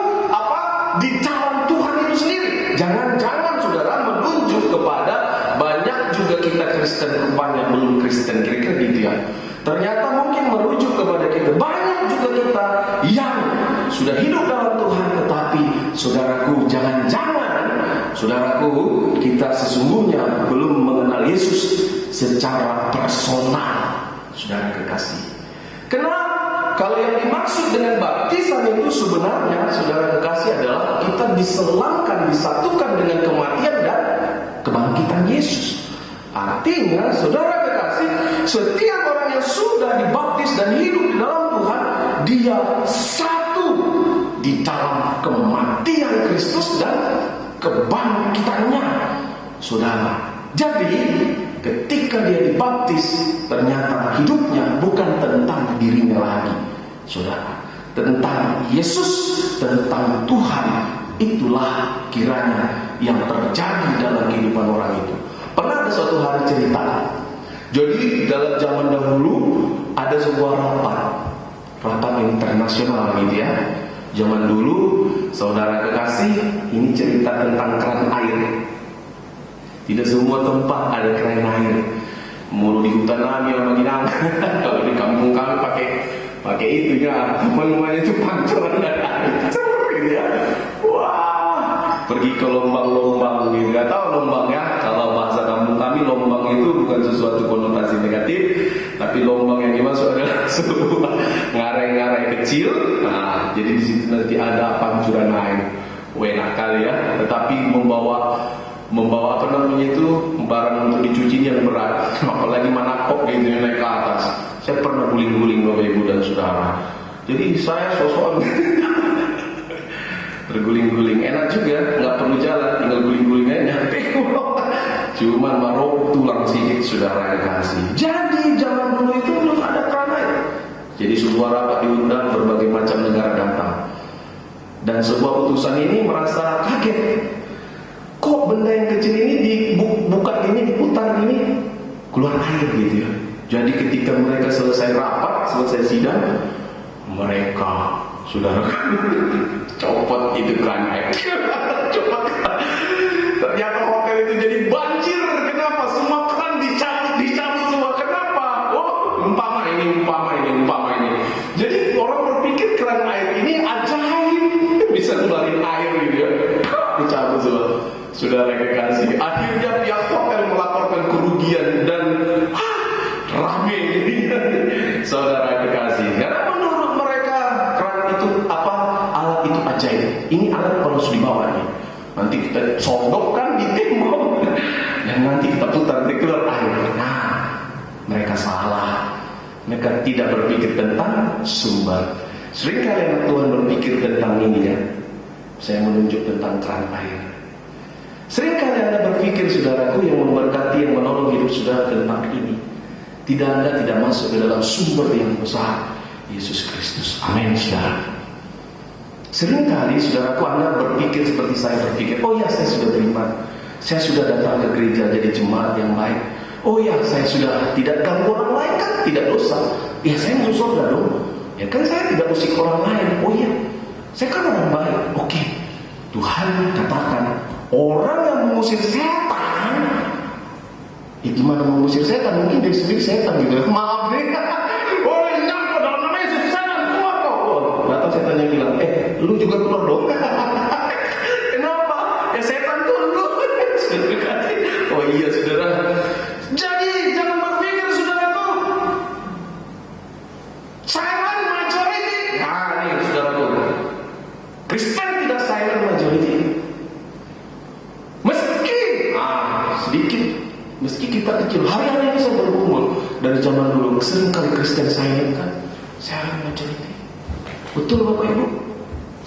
di dalam Tuhan itu sendiri. Jangan-jangan saudara menunjuk kepada banyak juga kita Kristen rupanya belum Kristen, kira-kira gitu ya. Ternyata mungkin merujuk kepada kita banyak juga kita yang sudah hidup dalam Tuhan, tetapi saudaraku, jangan-jangan saudaraku, kita sesungguhnya belum mengenal Yesus secara personal, saudara kekasih. Kenapa? Kalau yang dimaksud dengan baptisan itu sebenarnya, saudara kekasih, adalah kita diselamkan, disatukan dengan kematian dan kebangkitan Yesus. Artinya, saudara kekasih, setiap orang yang sudah dibaptis dan hidup di dalam Tuhan, dia satu di dalam kematian Kristus dan kebangkitannya, saudara. Jadi, ketika dia dibaptis, ternyata hidupnya bukan tentang dirinya lagi, saudara, tentang Yesus, tentang Tuhan. Itulah kiranya yang terjadi dalam kehidupan orang itu. Pernah ada suatu hari cerita. Jadi dalam zaman dahulu ada sebuah rapat internasional gitu ya. Zaman dulu, saudara kekasih, ini cerita tentang keran air. Tidak semua tempat ada keran air. Mulu di hutan kami orang Minang. Kalau di kampung kami pakai itu ya, namanya itu pancuran dan air gitu ya. Wah, pergi ke lombang-lombang gitu. Gak tahu lombangnya. Kalau bahasa kampung kami, lombang itu bukan sesuatu konotasi negatif, tapi lombang yang dimaksud adalah sebuah ngarai-ngarai kecil. Nah, jadi di situ nanti ada pancuran air. Enak kali ya. Tetapi membawa apa namanya itu barang untuk dicuci yang berat, apalagi manakop gitu yang naik ke atas. Saya pernah guling-guling Bapak Ibu dan Saudara. Jadi saya sosokan terguling-guling, enak juga, nggak perlu jalan, tinggal guling-guling aja nyampe. Cuman baru tulang sedikit, saudara kekasih. Jadi zaman dulu itu belum ada keran air. Jadi sebuah rapat diundang, berbagai macam negara datang. Dan sebuah utusan ini merasa kaget. Kok benda yang kecil ini dibuka ini, diputar ini, keluar air gitu ya. Jadi ketika mereka selesai rapat, selesai sidang, mereka, saudara, copot itu keran air. Copot. Ternyata hotel itu jadi banjir. Kenapa? Semua keran dicabut semua. Kenapa? Oh, umpama ini. Jadi orang berpikir keran air ini ajaib, bisa ngeluarin air gitu ya. Dicabut semua. Saudara kekasih, akhirnya pihak hotel melaporkan kerugian dan rame jadinya, saudara kekasih. Karena menurut mereka keran itu alat itu ajaib. Ini alat harus dibawa nih. Nanti kita sodokkan di tembok dan nanti kita putar keluar air. Nah, mereka salah. Mereka tidak berpikir tentang sumber. Seringkali anak Tuhan berpikir tentang ini ya. Saya menunjuk tentang keran air. Seringkali Anda berpikir, saudaraku, yang memberkati, yang menolong hidup saudara tentang ini. Anda tidak masuk ke dalam sumber yang besar, Yesus Kristus. Amin, saudara. Seringkali, saudaraku, Anda berpikir seperti saya berpikir. Oh ya, saya sudah beriman. Saya sudah datang ke gereja jadi jemaat yang baik. Oh ya, saya sudah tidak ganggu orang lain, kan tidak dosa. Ya, saya masuk surga dong. Ya kan, saya tidak usik orang lain. Oh iya, saya kan orang baik. Oke, Tuhan katakan, orang yang mengusir setan, gimana mengusir setan? Mungkin dia sendiri setan gitu. Maaf nih. Orang yang nyangka dalam nama Yesus, setan keluar kok. Datang setannya bilang, lu juga keluar dong. Kenapa? Ya setan tuh lu. Oh iya, saudara. Jadi jangan berpikir, saudaraku, silent majority sering kali Kristen silent kan, silent majority. Betul Bapak Ibu?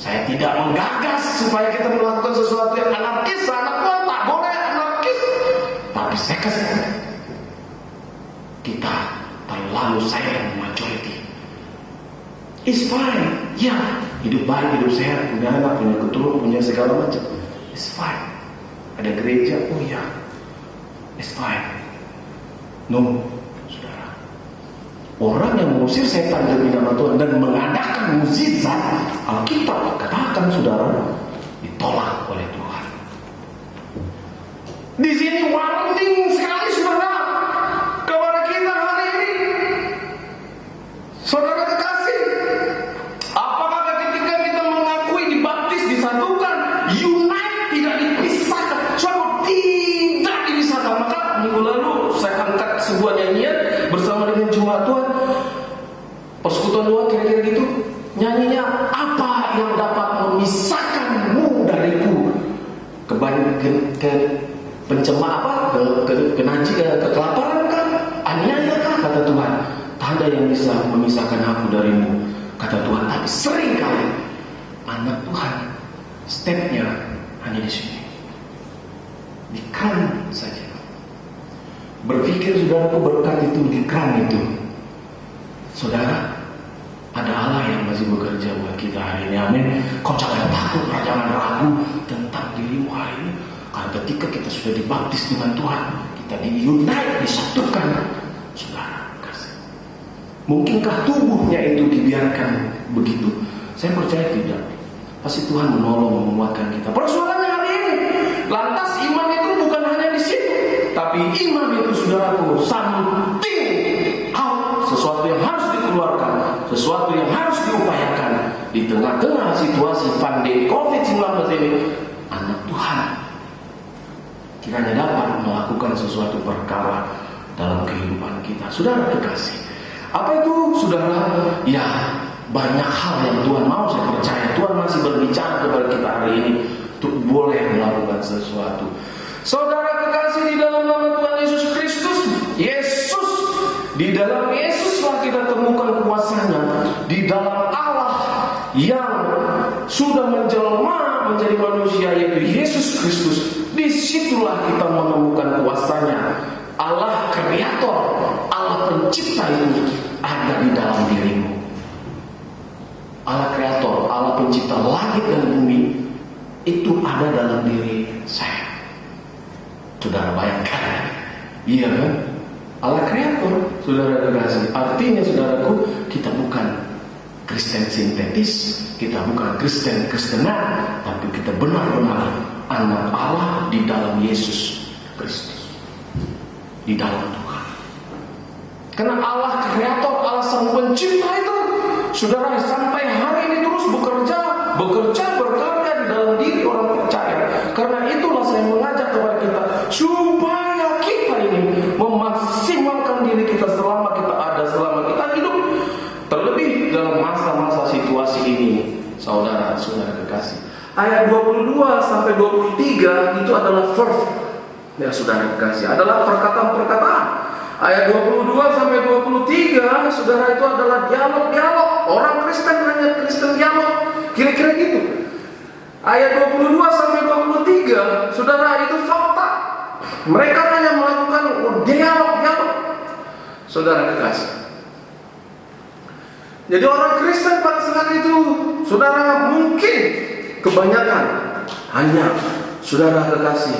Saya tidak menggagas supaya kita melakukan sesuatu yang anarkis. Anak Tuhan tak boleh anarkis. Tapi saya kasih kita terlalu silent majority. It's fine. Ya, hidup baik, hidup sehat, punya anak, punya keturunan, punya segala macam. It's fine. Ada gereja, oh ya, it's fine. No, saudara. Orang yang mengusir setan demi nama Tuhan dan mengadakan mukjizat, Alkitab katakan saudara, ditolak oleh Tuhan. Di sini warning sekali saudara kepada kita hari ini. Saudara kekasih, apakah ketika kita mengakui dibaptis, disatukan, unite, tidak dipisahkan, suatu tidak dipisahkan? Maka minggu lalu saya angkat sebuah nyanyian bersama dengan jemaat Tuhan, persekutuan doa kira-kira gitu. Nyanyinya, apa yang dapat memisahkanmu dariku? Pencemar kenaji, kekelaparan kan, aniaya kan, kata Tuhan. Tak ada yang bisa memisahkan aku darimu, kata Tuhan. Tapi sering kali anak Tuhan stepnya hanya di sini, di keran saja. Berpikir saudaraku, berkat itu di keran itu. Saudara, ada Allah yang masih bekerja buat kita hari ini. Amin. Kau jangan takut, jangan ragu tentang dirimu hari ini. Karena ketika kita sudah dibaptis dengan Tuhan, kita diunite, disatukan. Saudara kasih. Mungkinkah tubuhnya itu dibiarkan begitu? Saya percaya tidak. Pasti Tuhan menolong, menguatkan kita. Persoalannya hari ini, lantas iman itu bukan hanya di situ, tapi iman itu saudaraku something out, sesuatu yang harus dikeluarkan, sesuatu yang harus diupayakan di tengah-tengah situasi pandemi COVID-19 ini. Anak Tuhan kiranya dapat melakukan sesuatu perkara dalam kehidupan kita. Saudara kekasih, apa itu saudara? Ya, banyak hal yang Tuhan mau, saya percaya Tuhan masih berbicara kepada kita hari ini untuk boleh melakukan sesuatu. Saudara kekasih, di dalam nama Tuhan Yesus Kristus, di dalam Yesuslah kita temukan kuasanya. Di dalam Allah yang sudah menjelma menjadi manusia, yaitu Yesus Kristus, disitulah kita menemukan kuasanya. Allah kreator, Allah pencipta itu ada di dalam dirimu. Allah kreator, Allah pencipta langit dan bumi itu ada dalam diri saya. Saudara bayangkan, iya kan? Allah kreator, saudara kekasih. Artinya saudaraku, kita bukan Kristen sintetis, kita bukan Kristen Kristenan, tapi kita benar-benar anak Allah di dalam Yesus Kristus, di dalam Tuhan. Karena Allah kreator, Allah sang pencipta itu, saudara, sampai hari ini terus bekerja berkarya di dalam diri orang percaya. Karena itulah saya mengajak kepada kita supaya kita ini memaksimalkan diri kita selama kita ada, selama kita hidup. Terlebih dalam masa-masa situasi ini, saudara kekasih. Ayat 22 sampai 23 itu adalah verb. Ya saudara kekasih, adalah perkataan-perkataan. Ayat 22 sampai 23, saudara, itu adalah dialog-dialog. Orang Kristen hanya Kristen dialog, kira-kira gitu. Ayat 22 sampai 23, saudara, itu fakta. Mereka hanya melakukan dialog-dialog. Saudara kekasih. Jadi orang Kristen pada saat itu, saudara, mungkin kebanyakan hanya, saudara kekasih,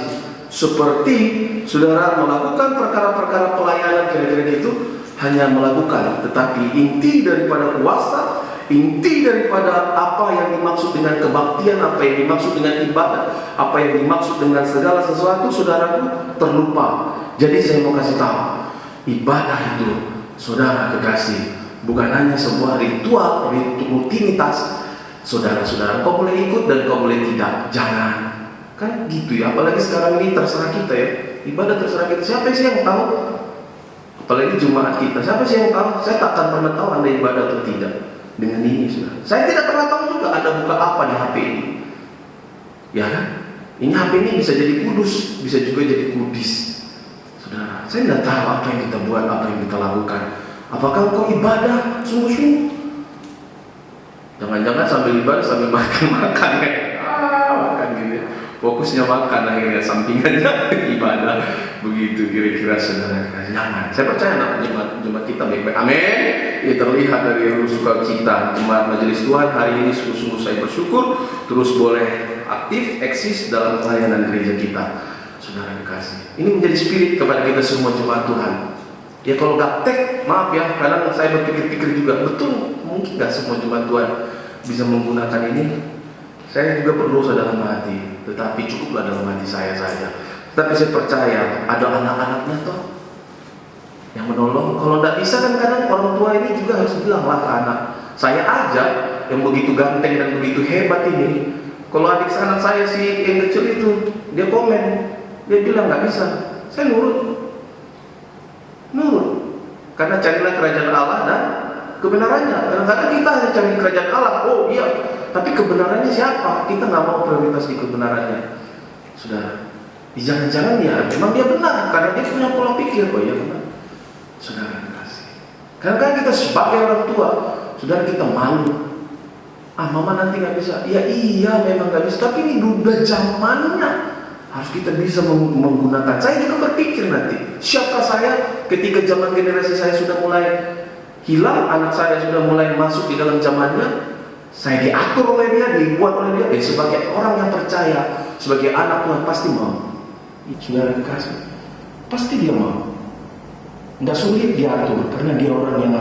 seperti saudara melakukan perkara-perkara pelayanan kira-kira itu, hanya melakukan, tetapi inti daripada kuasa, inti daripada apa yang dimaksud dengan kebaktian, apa yang dimaksud dengan ibadah, apa yang dimaksud dengan segala sesuatu, saudaraku, terlupa. Jadi saya mau kasih tahu, ibadah itu, saudara kekasih, bukan hanya sebuah ritual, rutinitas. Saudara-saudara, kau boleh ikut dan kau boleh tidak, jangan. Kan gitu ya, apalagi sekarang ini terserah kita ya. Ibadah terserah kita. Siapa sih yang tahu? Apalagi jemaat kita, siapa sih yang tahu? Saya tak akan pernah tahu Anda ibadah atau tidak dengan ini, saudara. Saya tidak pernah tahu juga Anda buka apa di HP ini. Ya kan? Ini HP ini bisa jadi kudus, bisa juga jadi kudis. Saudara, saya tidak tahu apa yang kita buat, apa yang kita lakukan. Apakah engkau ibadah sungguh-sungguh? Jangan-jangan sambil ibadah sambil makan ya. Makan gitu ya. Fokusnya makan akhirnya, sampingannya ibadah. Begitu kira-kira saudara. Jangan. Saya percaya jemaat kita baik-baik. Amin. Ya, terlihat dari sukacita jemaat majelis Tuhan hari ini, sungguh-sungguh saya bersyukur terus boleh aktif eksis dalam pelayanan gereja kita. Saudara kekasih, ini menjadi spirit kepada kita semua jemaat Tuhan. Ya kalau gaptek, maaf ya, kadang saya berpikir-pikir juga, betul mungkin gak semua jemaat Tuhan bisa menggunakan ini. Saya juga berdosa dalam hati, tetapi cukuplah dalam hati saya saja. Tetapi saya percaya ada anak-anaknya toh yang menolong. Kalau tidak bisa kan kadang orang tua ini juga harus bilang lah ke anak. Saya aja yang begitu ganteng dan begitu hebat ini, kalau adik anak saya si yang kecil itu, dia komen, dia bilang gak bisa, saya nurut. Karena carilah kerajaan Allah dan kebenarannya. Kadang-kadang kita hanya cari kerajaan Allah, oh iya, tapi kebenarannya siapa? Kita nggak mau prioritas di kebenarannya. Saudara, jangan-jangan ya memang dia benar, karena dia punya pola pikir, oh iya benar. Saudara kasih. Kadang-kadang kita sebagai orang tua, saudara kita malu. Mama nanti nggak bisa. Ya iya memang nggak bisa, tapi ini udah zamannya. Harus kita bisa menggunakan. Saya juga berpikir nanti, siapkah saya ketika zaman generasi saya sudah mulai hilang, anak saya sudah mulai masuk di dalam zamannya, saya diatur oleh dia, dibuat oleh dia. Sebagai orang yang percaya, sebagai anak Tuhan pasti mau. Saudara dikasih, pasti dia mau. Nggak sulit diatur, karena dia orang yang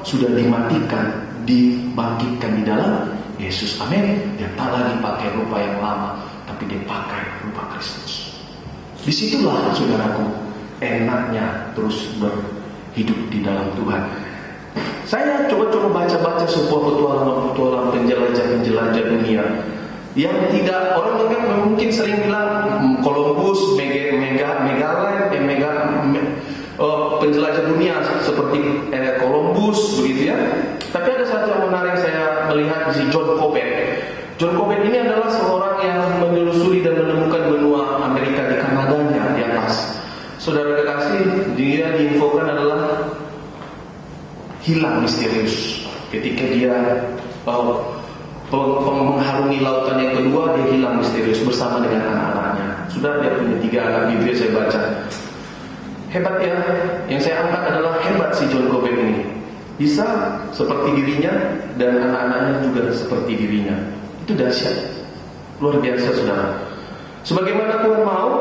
sudah dimatikan, dibangkitkan di dalam Yesus. Amin. Dia tak lagi pakai rupa yang lama, tapi dia pakai rupa Kristus. Disitulah saudaraku enaknya terus berhidup di dalam Tuhan. Saya coba baca sebuah petualang penjelajah dunia yang tidak, orang mungkin sering bilang Columbus, penjelajah dunia seperti Columbus begitu ya. Tapi ada satu yang menarik saya melihat di John Corbett. John Corbett ini adalah seorang yang menelusuri dan menemukan benua Amerika di Kanadanya di atas. Saudara kekasih, dia diinfokan adalah hilang misterius. Ketika dia mengharungi lautan yang kedua, dia hilang misterius bersama dengan anak-anaknya. Sudah dia punya 3 anak gitu ya, saya baca. Hebat ya, yang saya angkat adalah hebat si John Corbett ini. Bisa seperti dirinya dan anak-anaknya juga seperti dirinya. Itu dahsyat, luar biasa saudara. Sebagaimana Tuhan mau,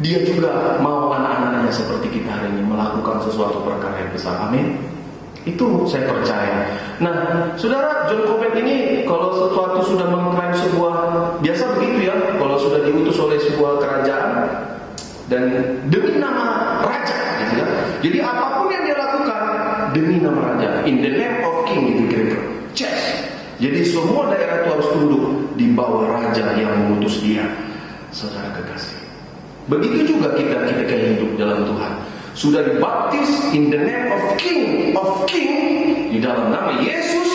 dia juga mau anak-anaknya seperti kita hari ini melakukan sesuatu perkara yang besar. Amin. Itu saya percaya. Nah, saudara, John Corbett ini kalau sesuatu sudah mengklaim sebuah, biasa begitu ya, kalau sudah diutus oleh sebuah kerajaan dan demi nama raja, gitu ya. Jadi apapun yang dia lakukan demi nama raja, in the name of king, gitu kira-kira. Jadi semua daerah itu harus tunduk di bawah raja yang mengutus dia. Saudara kekasih, begitu juga kita hidup dalam Tuhan. Sudah dibaptis in the name of king di dalam nama Yesus,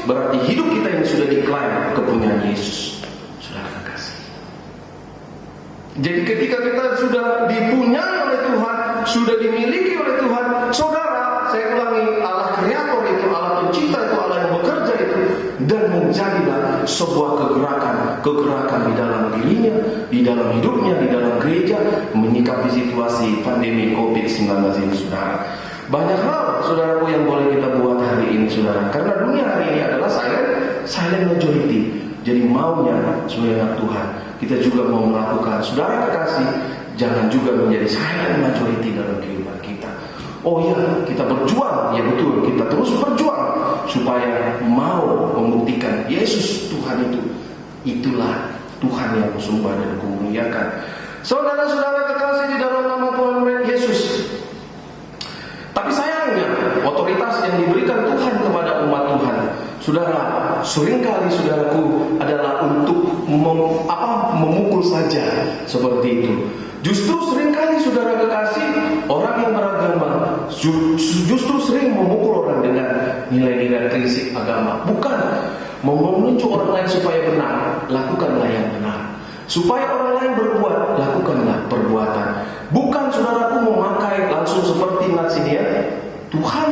berarti hidup kita ini sudah diklaim kepunyaan Yesus. Saudara kekasih, jadi ketika kita sudah dipunyai oleh Tuhan, sudah dimiliki oleh Tuhan, saudara, saya ulangi, Allah kreator itu, Allah pencipta itu, Allah yang bekerja itu, dan menjadilah sebuah kegerakan di dalam dirinya, di dalam hidupnya, di dalam gereja, menyikapi situasi pandemi COVID-19 ini, saudara. Banyak hal, saudaraku, yang boleh kita buat hari ini, saudara. Karena dunia hari ini adalah silent majority. Jadi maunya sebagai Tuhan, kita juga mau melakukan. Saudara kekasih, jangan juga menjadi silent majority dalam kehidupan kita. Oh ya, kita berjuang, ya betul, kita terus berjuang supaya mau membuktikan Yesus Tuhan itu. Itulah Tuhan yang kusembah dan kumuliakan. Saudara-saudara kekasih di dalam nama Tuhan Yesus. Tapi sayangnya, otoritas yang diberikan Tuhan kepada umat Tuhan, saudara, seringkali saudaraku adalah untuk memukul saja seperti itu. Justru seringkali saudara kekasih, orang yang beragama justru sering memukul orang dengan nilai-nilai prinsip agama. Bukan menunjuk orang lain supaya benar, lakukanlah yang benar. Supaya orang lain berbuat, lakukanlah perbuatan. Bukan saudaraku memakai langsung seperti nasinya Tuhan,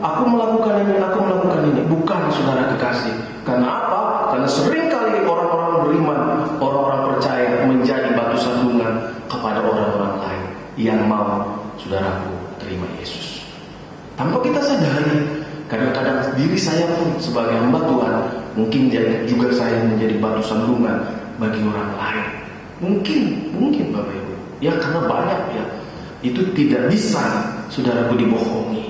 aku melakukan ini. Bukan, saudara kekasih. Karena apa? Karena seringkali orang-orang beriman, orang-orang percaya menjadi batu sandungan kepada orang-orang lain yang mau, saudaraku, terima Yesus. Tanpa kita sadari, kadang-kadang diri saya pun sebagai hamba Tuhan, mungkin juga saya menjadi batu sandungan bagi orang lain. Mungkin Bapak Ibu. Ya, karena banyak ya. Itu tidak bisa, saudaraku, dibohongi.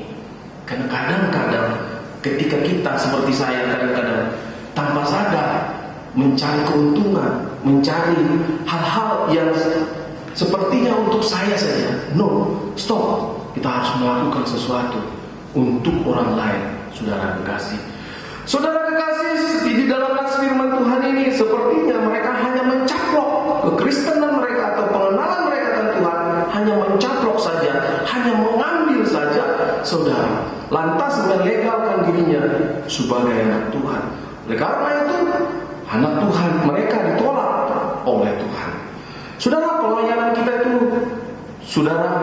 Karena kadang-kadang ketika kita seperti saya kadang-kadang tanpa sadar mencari keuntungan, mencari hal-hal yang sepertinya untuk saya saja. No, stop. Kita harus melakukan sesuatu untuk orang lain, saudara kekasih. Saudara kekasih, di dalam nas firman Tuhan ini sepertinya mereka hanya mencaplok kekristenan mereka atau pengenalan mereka tentang Tuhan, hanya mencaplok saja, hanya mengambil saja, saudara, lantas melegalkan dirinya sebagai anak Tuhan. Oleh karena itu, anak Tuhan mereka ditolak oleh Tuhan. Saudara, pelayanan kita itu, saudara,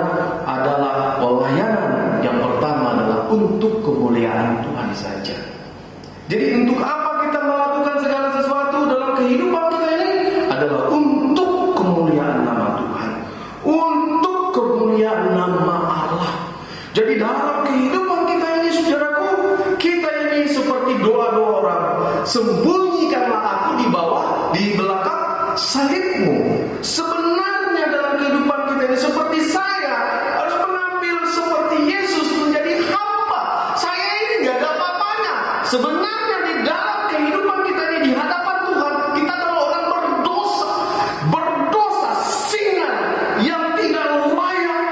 adalah pelayanan yang pertama adalah untuk kemuliaan Tuhan saja. Jadi untuk apa kita melakukan segala sesuatu dalam kehidupan kita ini? Adalah untuk kemuliaan nama Tuhan, untuk kemuliaan nama Allah. Jadi dalam kehidupan kita ini, saudaraku, kita ini seperti doa-doa orang. Sembunyikanlah aku di belakang salibmu. Sebenarnya dalam kehidupan kita ini seperti saya harus mengambil seperti Yesus menjadi hamba. Saya ini gak ada apa-apanya. Sebenarnya di dalam kehidupan kita ini di hadapan Tuhan, kita adalah orang berdosa singan yang tidak layak.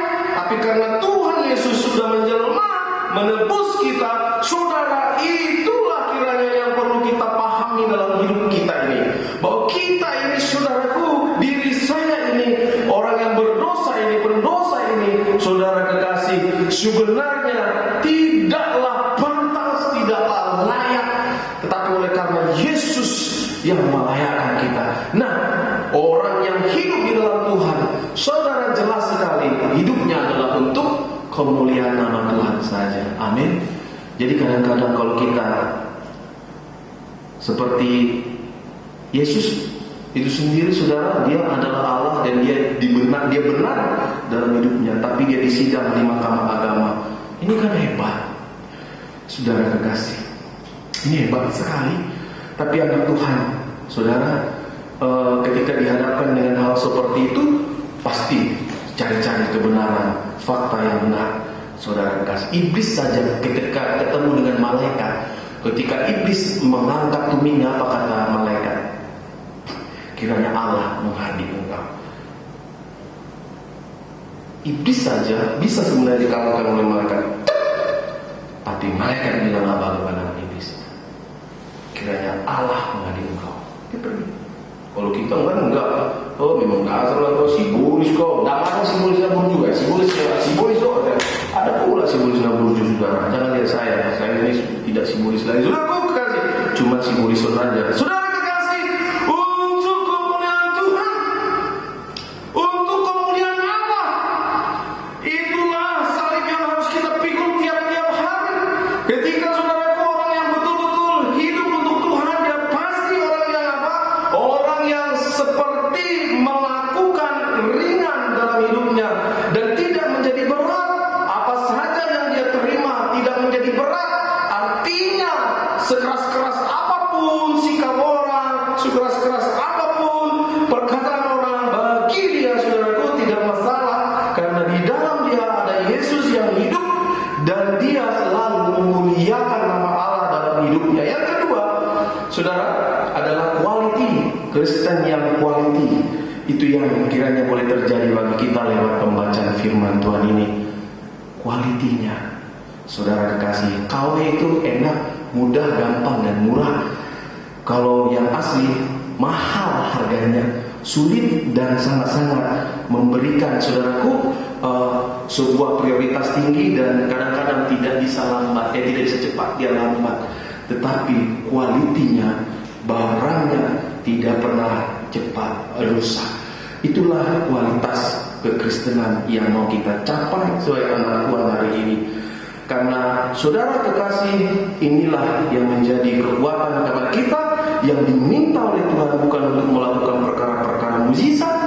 Tapi karena Tuhan Yesus sudah menjelma, menebus kita, saudara, itulah kiranya yang perlu kita pahami dalam hidup kita ini. Bahwa kita ini, saudaraku, diri saya ini, orang yang berdosa ini, pendosa ini, saudara kekasih, sebenarnya tidaklah pantas, tidaklah layak. Tetapi oleh karena Yesus yang melayakkan kita. Nah, orang yang hidup di dalam Tuhan, saudara, jelas sekali hidupnya adalah untuk kemuliaan nama Tuhan saja. Amin. Jadi kadang-kadang kalau kita seperti Yesus itu sendiri, saudara, dia adalah Allah dan dia benar dalam hidupnya, tapi dia disidang di mahkamah agama. Ini kan hebat, saudara kekasih. Ini hebat sekali. Tapi anak Tuhan, saudara, ketika dihadapkan dengan hal seperti itu, pasti cari-cari kebenaran, fakta yang benar, saudara kekasih. Iblis saja ketika ketemu dengan malaikat, ketika iblis mengangkat tumingnya, apa kata malaikat? Kiranya Allah menghadir engkau. Iblis saja bisa sebenarnya dikalahkan oleh malaikat, tapi malaikat bilang apa kepada iblis? Kiranya Allah menghadir engkau. Dia pergi. Kalau kita enggak. Oh, memang dasar lah kau simbolis kau. Enggak ada simbolis nabur juga. Simbolis kok ada pula simbolis nabur juga. Jangan lihat saya ini tidak simbolis lagi. Sudah kau kasih, cuma simbolis saja. Sudah. Sekeras-keras apapun sikap orang, sekeras-keras apapun perkataan orang, bagi dia, saudaraku, tidak masalah. Karena di dalam dia ada Yesus yang hidup, dan dia selalu memuliakan nama Allah dalam hidupnya. Yang kedua, saudara, adalah quality. Kristen yang quality, itu yang kiranya boleh terjadi bagi kita lewat pembacaan firman Tuhan ini. Quality-nya, saudara kekasih, KW itu enak, mudah, gampang, dan murah. Kalau yang asli mahal harganya, sulit dan sangat-sangat memberikan, saudaraku, sebuah prioritas tinggi dan kadang-kadang tidak bisa lambat, tidak bisa cepat, dia lambat. Tetapi kualitinya, barangnya tidak pernah cepat rusak. Itulah kualitas kekristenan yang mau kita capai sebagai anak Tuhan hari ini. Karena saudara kekasih, inilah yang menjadi kekuatan kepada kita, yang diminta oleh Tuhan bukan untuk melakukan perkara-perkara mukjizat,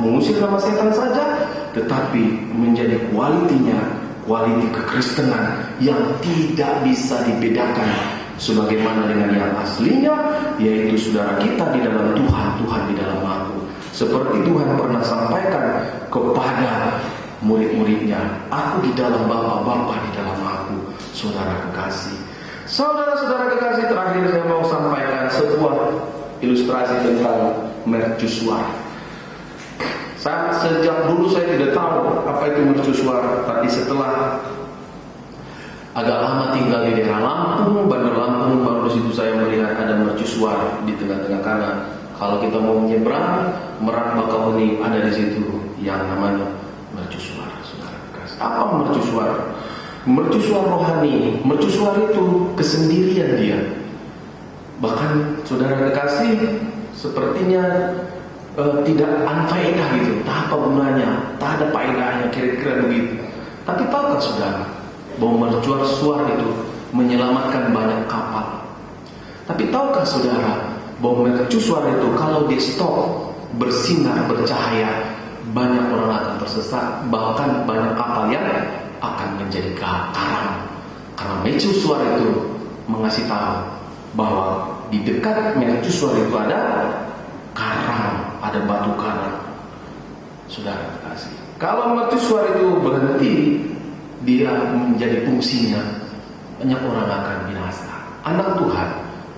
mengusir nama setan saja, tetapi menjadi kualiti kekristenan yang tidak bisa dibedakan sebagaimana dengan yang aslinya, yaitu saudara kita di dalam Tuhan, Tuhan di dalam aku. Seperti Tuhan pernah sampaikan kepada murid-muridnya, aku di dalam Bapa, Bapa di dalam aku. Saudara kekasih, saudara-saudara kekasih, terakhir saya mau sampaikan sebuah ilustrasi tentang mercusuar. Sejak dulu saya tidak tahu apa itu mercusuar, tapi setelah agak lama tinggal di daerah Lampung, Bandar Lampung, baru di situ saya melihat ada mercusuar di tengah-tengah. Karena kalau kita mau menyeberang Merak Bakauheni, ada di situ yang namanya mercusuar. Saudara kekasih, apa mercusuar? Mercusuar rohani. Mercusuar itu kesendirian dia. Bahkan saudara kekasih sepertinya tidak anfaedah gitu, tak apa gunanya, tak ada faedahnya, kira-kira begitu. Tapi tahukah saudara bahwa mercusuar itu menyelamatkan banyak kapal? Tapi tahukah saudara bahwa mercusuar itu kalau di stop bersinar, bercahaya, banyak orang akan tersesat, bahkan banyak kapal yang akan menjadi karam. Karena mercusuar itu mengasih tahu bahwa di dekat mercusuar itu ada karang, ada batu karang. Saudara kasih, kalau mercusuar itu berhenti, dia menjadi fungsinya, banyak orang akan binasa. Anak Tuhan,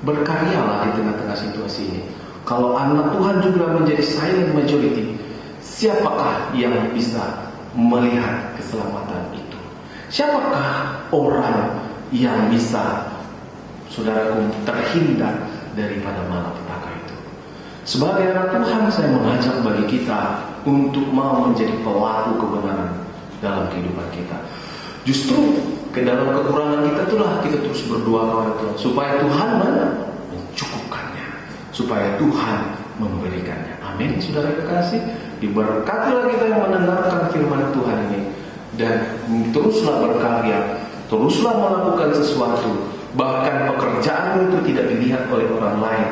berkaryalah di tengah-tengah situasi ini. Kalau anak Tuhan juga menjadi silent majority, siapakah yang bisa melihat keselamatan itu? Siapakah orang yang bisa, saudaraku, terhindar daripada malapetaka itu? Sebagai anak Tuhan, saya mengajak bagi kita untuk mau menjadi pelaku kebenaran dalam kehidupan kita. Justru ke dalam kekurangan kita itulah kita terus berdoa kepada Tuhan supaya Tuhan mencukupkannya, supaya Tuhan memberikannya. Amin. Saudara kekasih, diberkatilah kita yang mendengarkan firman Tuhan ini, dan teruslah berkarya, teruslah melakukan sesuatu. Bahkan pekerjaanmu itu tidak dilihat oleh orang lain,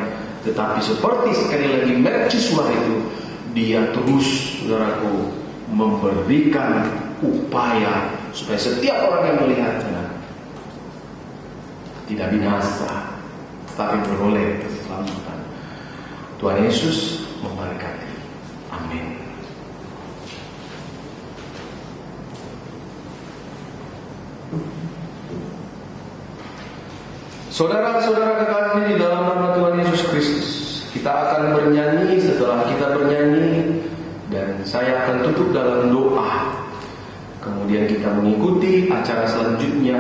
tetapi seperti sekali lagi mercusuar itu, dia terus, saudaraku, memberikan upaya supaya setiap orang yang melihatnya tidak binasa, tetapi beroleh keselamatan. Tuhan Yesus memberkati. Amin. Saudara-saudara kekasih di dalam nama Tuhan Yesus Kristus, kita akan bernyanyi. Setelah kita bernyanyi, dan saya akan tutup dalam doa, kemudian kita mengikuti acara selanjutnya.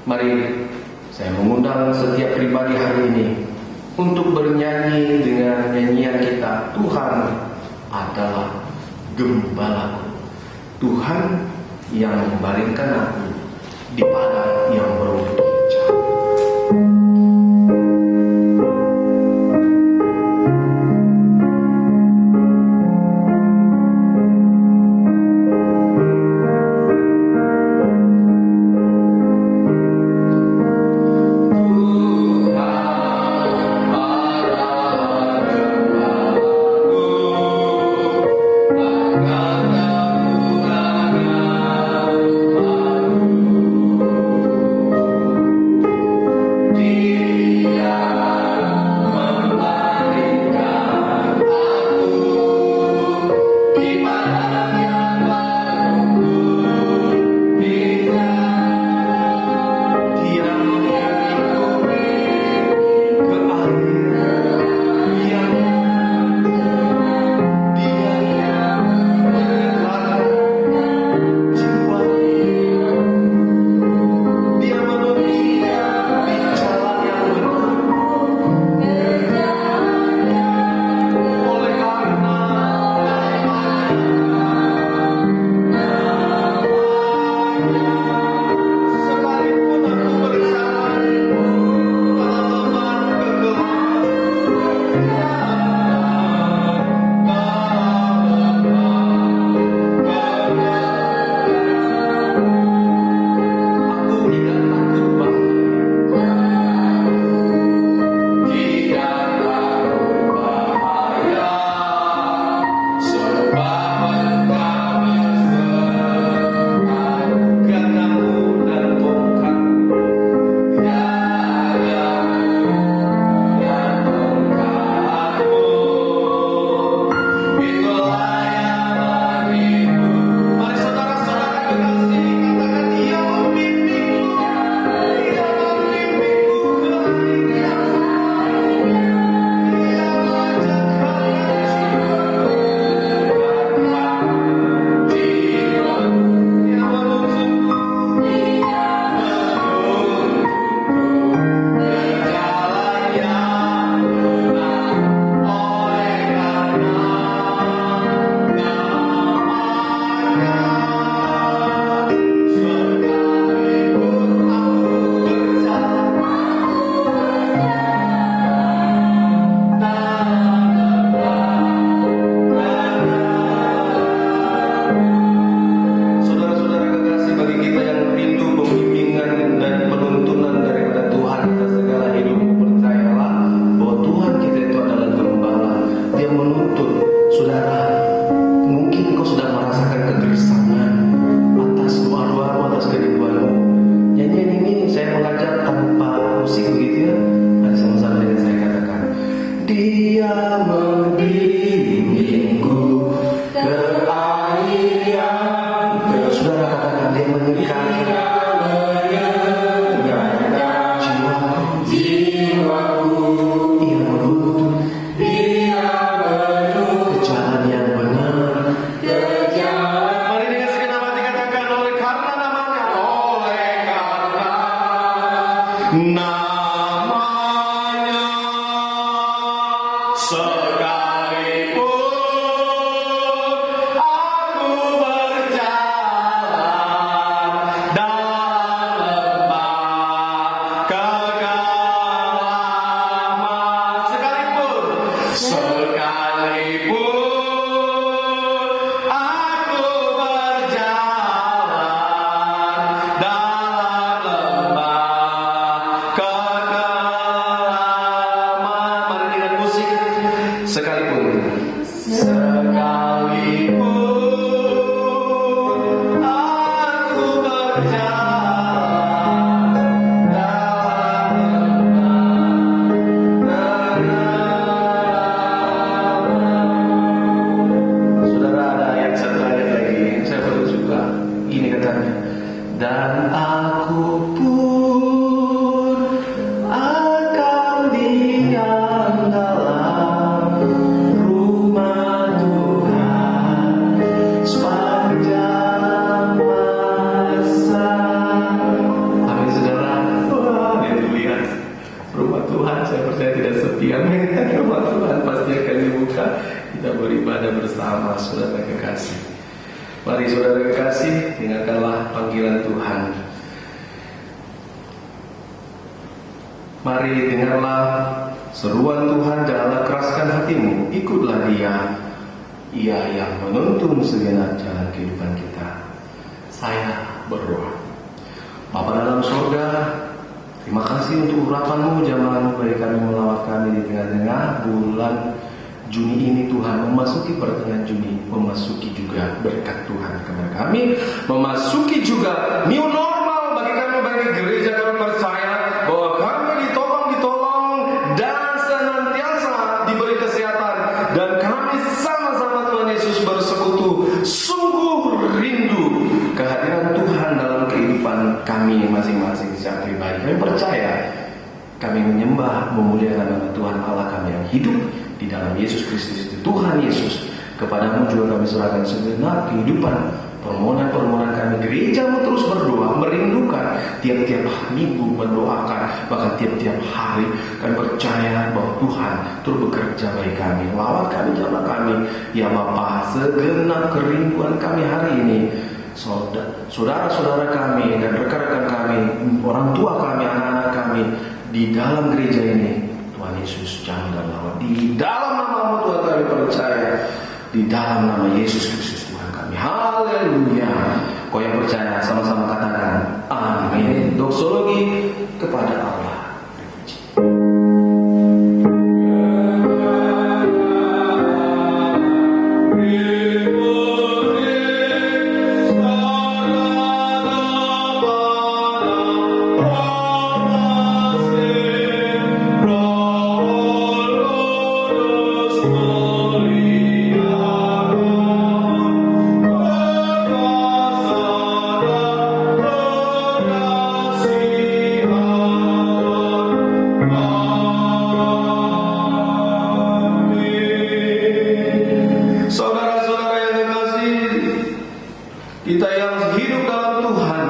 Mari saya mengundang setiap pribadi hari ini untuk bernyanyi dengan nyanyian kita, Tuhan adalah gembalaku, Tuhan yang membaringkan aku di padang yang berumput hijau. Tuhan menyenangkan jiwaku, ia menuntun ke jalan yang benar. Mari dengan segenap hati katakan, oleh karena namanya, oleh karena namanya, sekalipun aku berjalan dalam lembah kegelapan, sekalipun aku berjalan dalam lembah kegelapan. Mari dengan musik, sekalipun aku berjalan dalam lembah kegelapan. Saudara, ada ayat satu ayat lagi yang saya baru suka. Ini katanya, dan aku pun akan diam dalam rumah Tuhan sepanjang masa. Amin, saudara. Wah, lihat rumah Tuhan, saya percaya tidak sepi. Amin. Rumah Tuhan pasti akan dibuka. Kita beribadah bersama, saudara kekasih. Mari saudara kekasih, dengarkanlah panggilan Tuhan. Mari dengarlah seruan Tuhan, janganlah keraskan hatimu, ikutlah Dia. Ia yang menuntun segenap jalan kehidupan kita. Saya berdoa. Bapa dalam surga, terima kasih untuk urapan-Mu, jamahan-Mu bagi kami, melawat kami di tengah-tengah bulan Juni ini. Tuhan, memasuki pertengahan Juni, memasuki juga berkat Tuhan kepada kami, memasuki juga new normal bagi kami, bagi gereja. Kami percaya bahwa kami ditolong dan senantiasa diberi kesehatan, dan kami sama-sama Tuhan Yesus bersekutu, sungguh rindu kehadiran Tuhan dalam kehidupan kami masing-masing secara pribadi. Kami percaya, kami menyembah, memuliakan nama Tuhan Allah kami yang hidup di dalam Yesus Kristus, Tuhan Yesus. Kepadamu juga kami serahkan segenap kehidupan, permohonan-permohonan kami. Gereja-Mu terus berdoa, merindukan tiap-tiap minggu, mendoakan, bahkan tiap-tiap hari. Kami percaya bahwa Tuhan terus bekerja bagi kami. Lawat kami, jamah kami, ya Bapa, segenap kerinduan kami hari ini. Saudara-saudara kami dan rekan-rekan kami, orang tua kami, anak-anak kami di dalam gereja ini, Tuhan Yesus jamah dan lawat. Di dalam nama-Mu Tuhan kami percaya, di dalam nama Yesus Kristus Tuhan kami. Haleluya. Kau yang percaya sama-sama katakan amin. Doksologi kepada Allah. Kita yang hidup dalam Tuhan,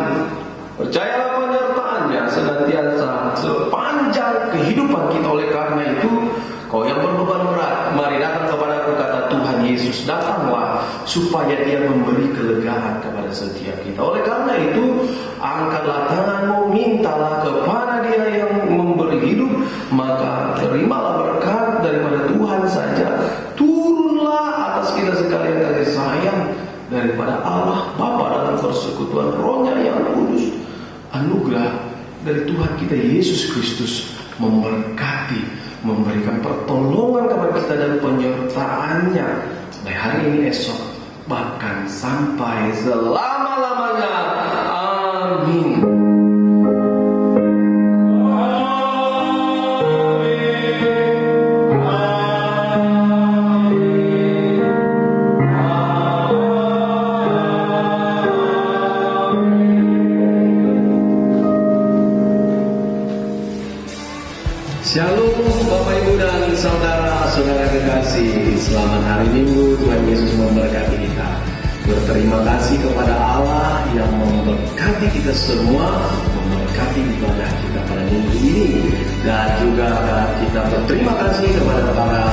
percayalah penyertaan-Nya senantiasa sepanjang kehidupan kita. Oleh karena itu, kau yang berbeban berat, mari datang kepadaku, kata Tuhan Yesus. Datanglah supaya Dia memberi kelegaan kepada setiap kita. Oleh karena itu, angkatlah tanganmu, mintalah kepada Dia yang memberi hidup, maka terimalah berkat daripada Tuhan saja. Turunlah atas kita sekalian kasih sayang daripada Allah Bapa dalam persekutuan Roh-Nya yang kudus. Anugerah dari Tuhan kita Yesus Kristus memberkati, memberikan pertolongan kepada kita dan penyertaan-Nya dari hari ini, esok, bahkan sampai selama-lamanya. Amin. Amin. Shalom Bapak Ibu dan saudara-saudara kekasih. Selamat hari Minggu, Tuhan Yesus memberkati kita. Berterima kasih kepada Allah yang memberkati kita semua, memberkati ibadah kita pada minggu ini. Dan juga kita berterima kasih kepada para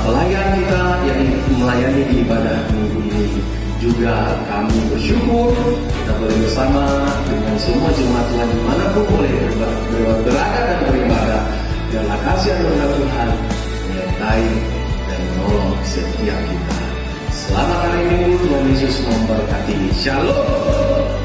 pelayan kita yang melayani di ibadah minggu ini. Juga kami bersyukur kita boleh bersama dengan semua jemaat Tuhan dimanapun boleh berada dan beribadah. Biarlah kasih anugerah Tuhan menyertai dan menolong setiap kita. Selamat hari Minggu, Tuhan Yesus memberkati. Shalom.